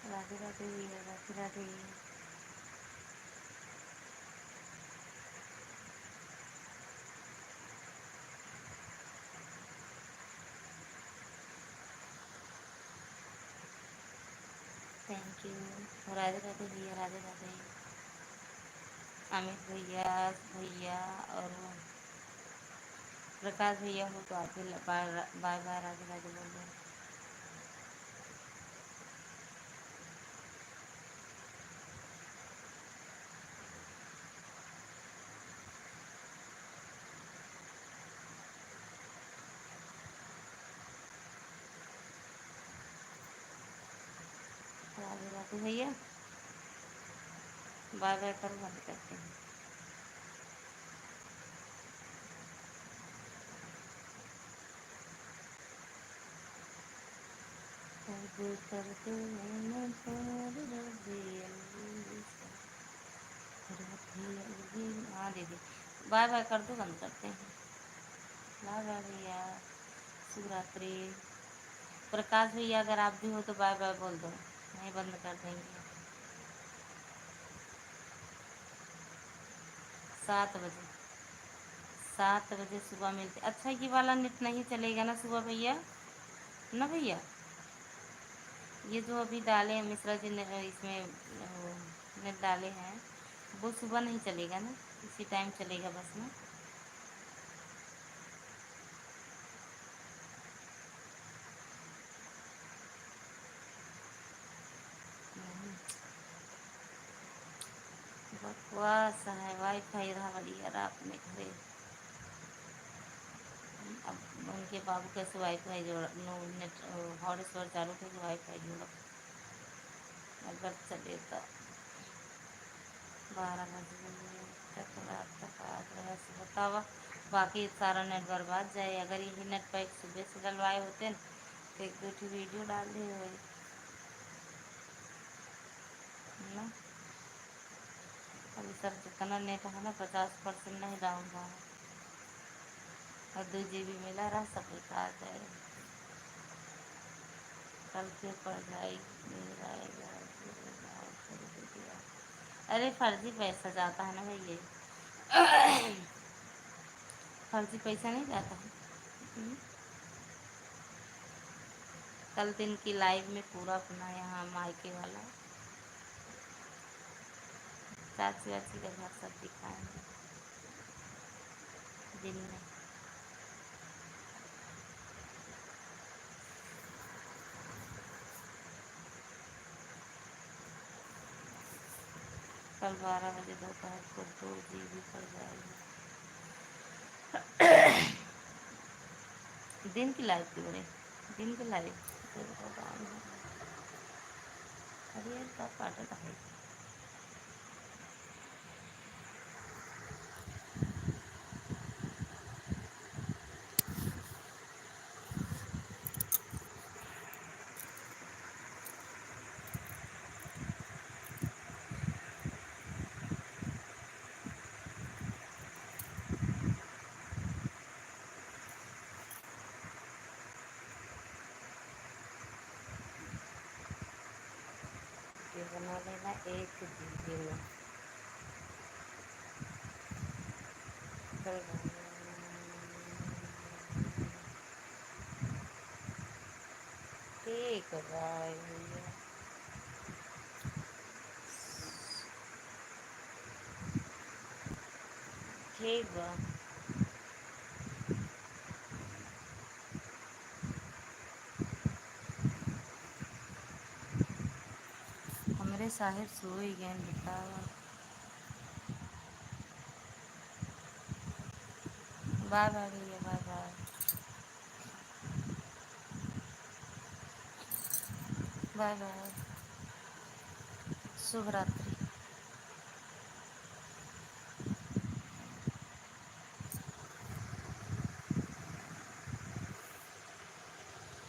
राधे राधे भैया राधे राधे थैंक यू राधे राधे भैया राधे राधे अमित भैया भैया और प्रकाश भैया हो तो आप भी बाय बाय बाय राधे राधे बोल दो राधे राधे भैया बाय बाय करो बंद करते हैं कर करते मैंने प्यार हाँ दीदी बाय बाय कर दो बंद करते हैं बाय बाय भैया शिवरात्रि प्रकाश भैया अगर आप भी हो तो बाय बाय बोल दो नहीं बंद कर देंगे 7 बजे 7 बजे सुबह मिलते अच्छा ये वाला नेट नहीं चलेगा ना सुबह भैया ना भैया ये जो अभी डाले हैं मिश्रा जी ने इसमें नेट डाले हैं वो सुबह नहीं चलेगा ना इसी टाइम चलेगा बस ना। बकवास है, वाईफाई रहा बढ़िया रात में घरे। अब उनके बाबू कैसे वाईफाई जोड़ नो नेट हॉटस्पॉट चालू करके वाईफाई जोड़ा, अगर चले तो 12 बजे तक रात तक आ गया से बतावा। बाकी सारा नेट बर्बाद जाए। अगर यही नेट पैक सुबह से डलवाए होते न तो एक दो ठो वीडियो डाल दिए हुए ना। अभी सब जितना नेट है ना 50% नहीं डाउन हुआ है, और 2 GB मिला रहा सब बेकार जाएगा। कल फिर पड़ जाएगा। अरे फर्जी पैसा जाता है ना भैया। फर्जी पैसा नहीं जाता है। हम्म। कल दिन की लाइव में पूरा अपना यहाँ मायके वाला चाची वाची का घर सब दिखाएंगे दिन में। कल 12 बजे दोपहर को 2 GB पड़ जाएगी। दिन की लाइव की बड़े दिन की लाइव। अरे यार क्या काटा है। ये बना लेना 1 GB में। चल ठीक है बाय भैया। ठीक बा। हमरे साहिब सो ही गए बतावा। बाय बाय भैया, बाय बाय। बाय बाय। शुभ रात्रि।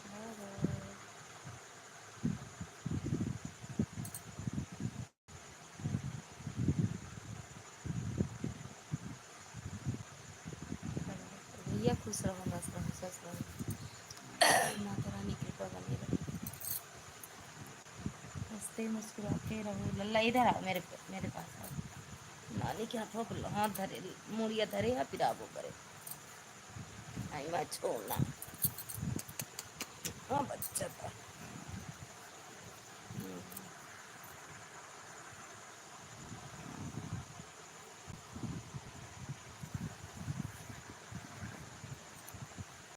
बाय बाय। भैया खुश रहो, मस्त रहो, स्वस्थ रहो, माता रानी की कृपा बनी रहे। हंसते मुस्कुराते रहो। लल्ला इधर आओ, मेरे पास आओ। नानी के हाथों को हाथ धरे, मुड़िया धरे या पिराबो करे। आई बात छोड़ना।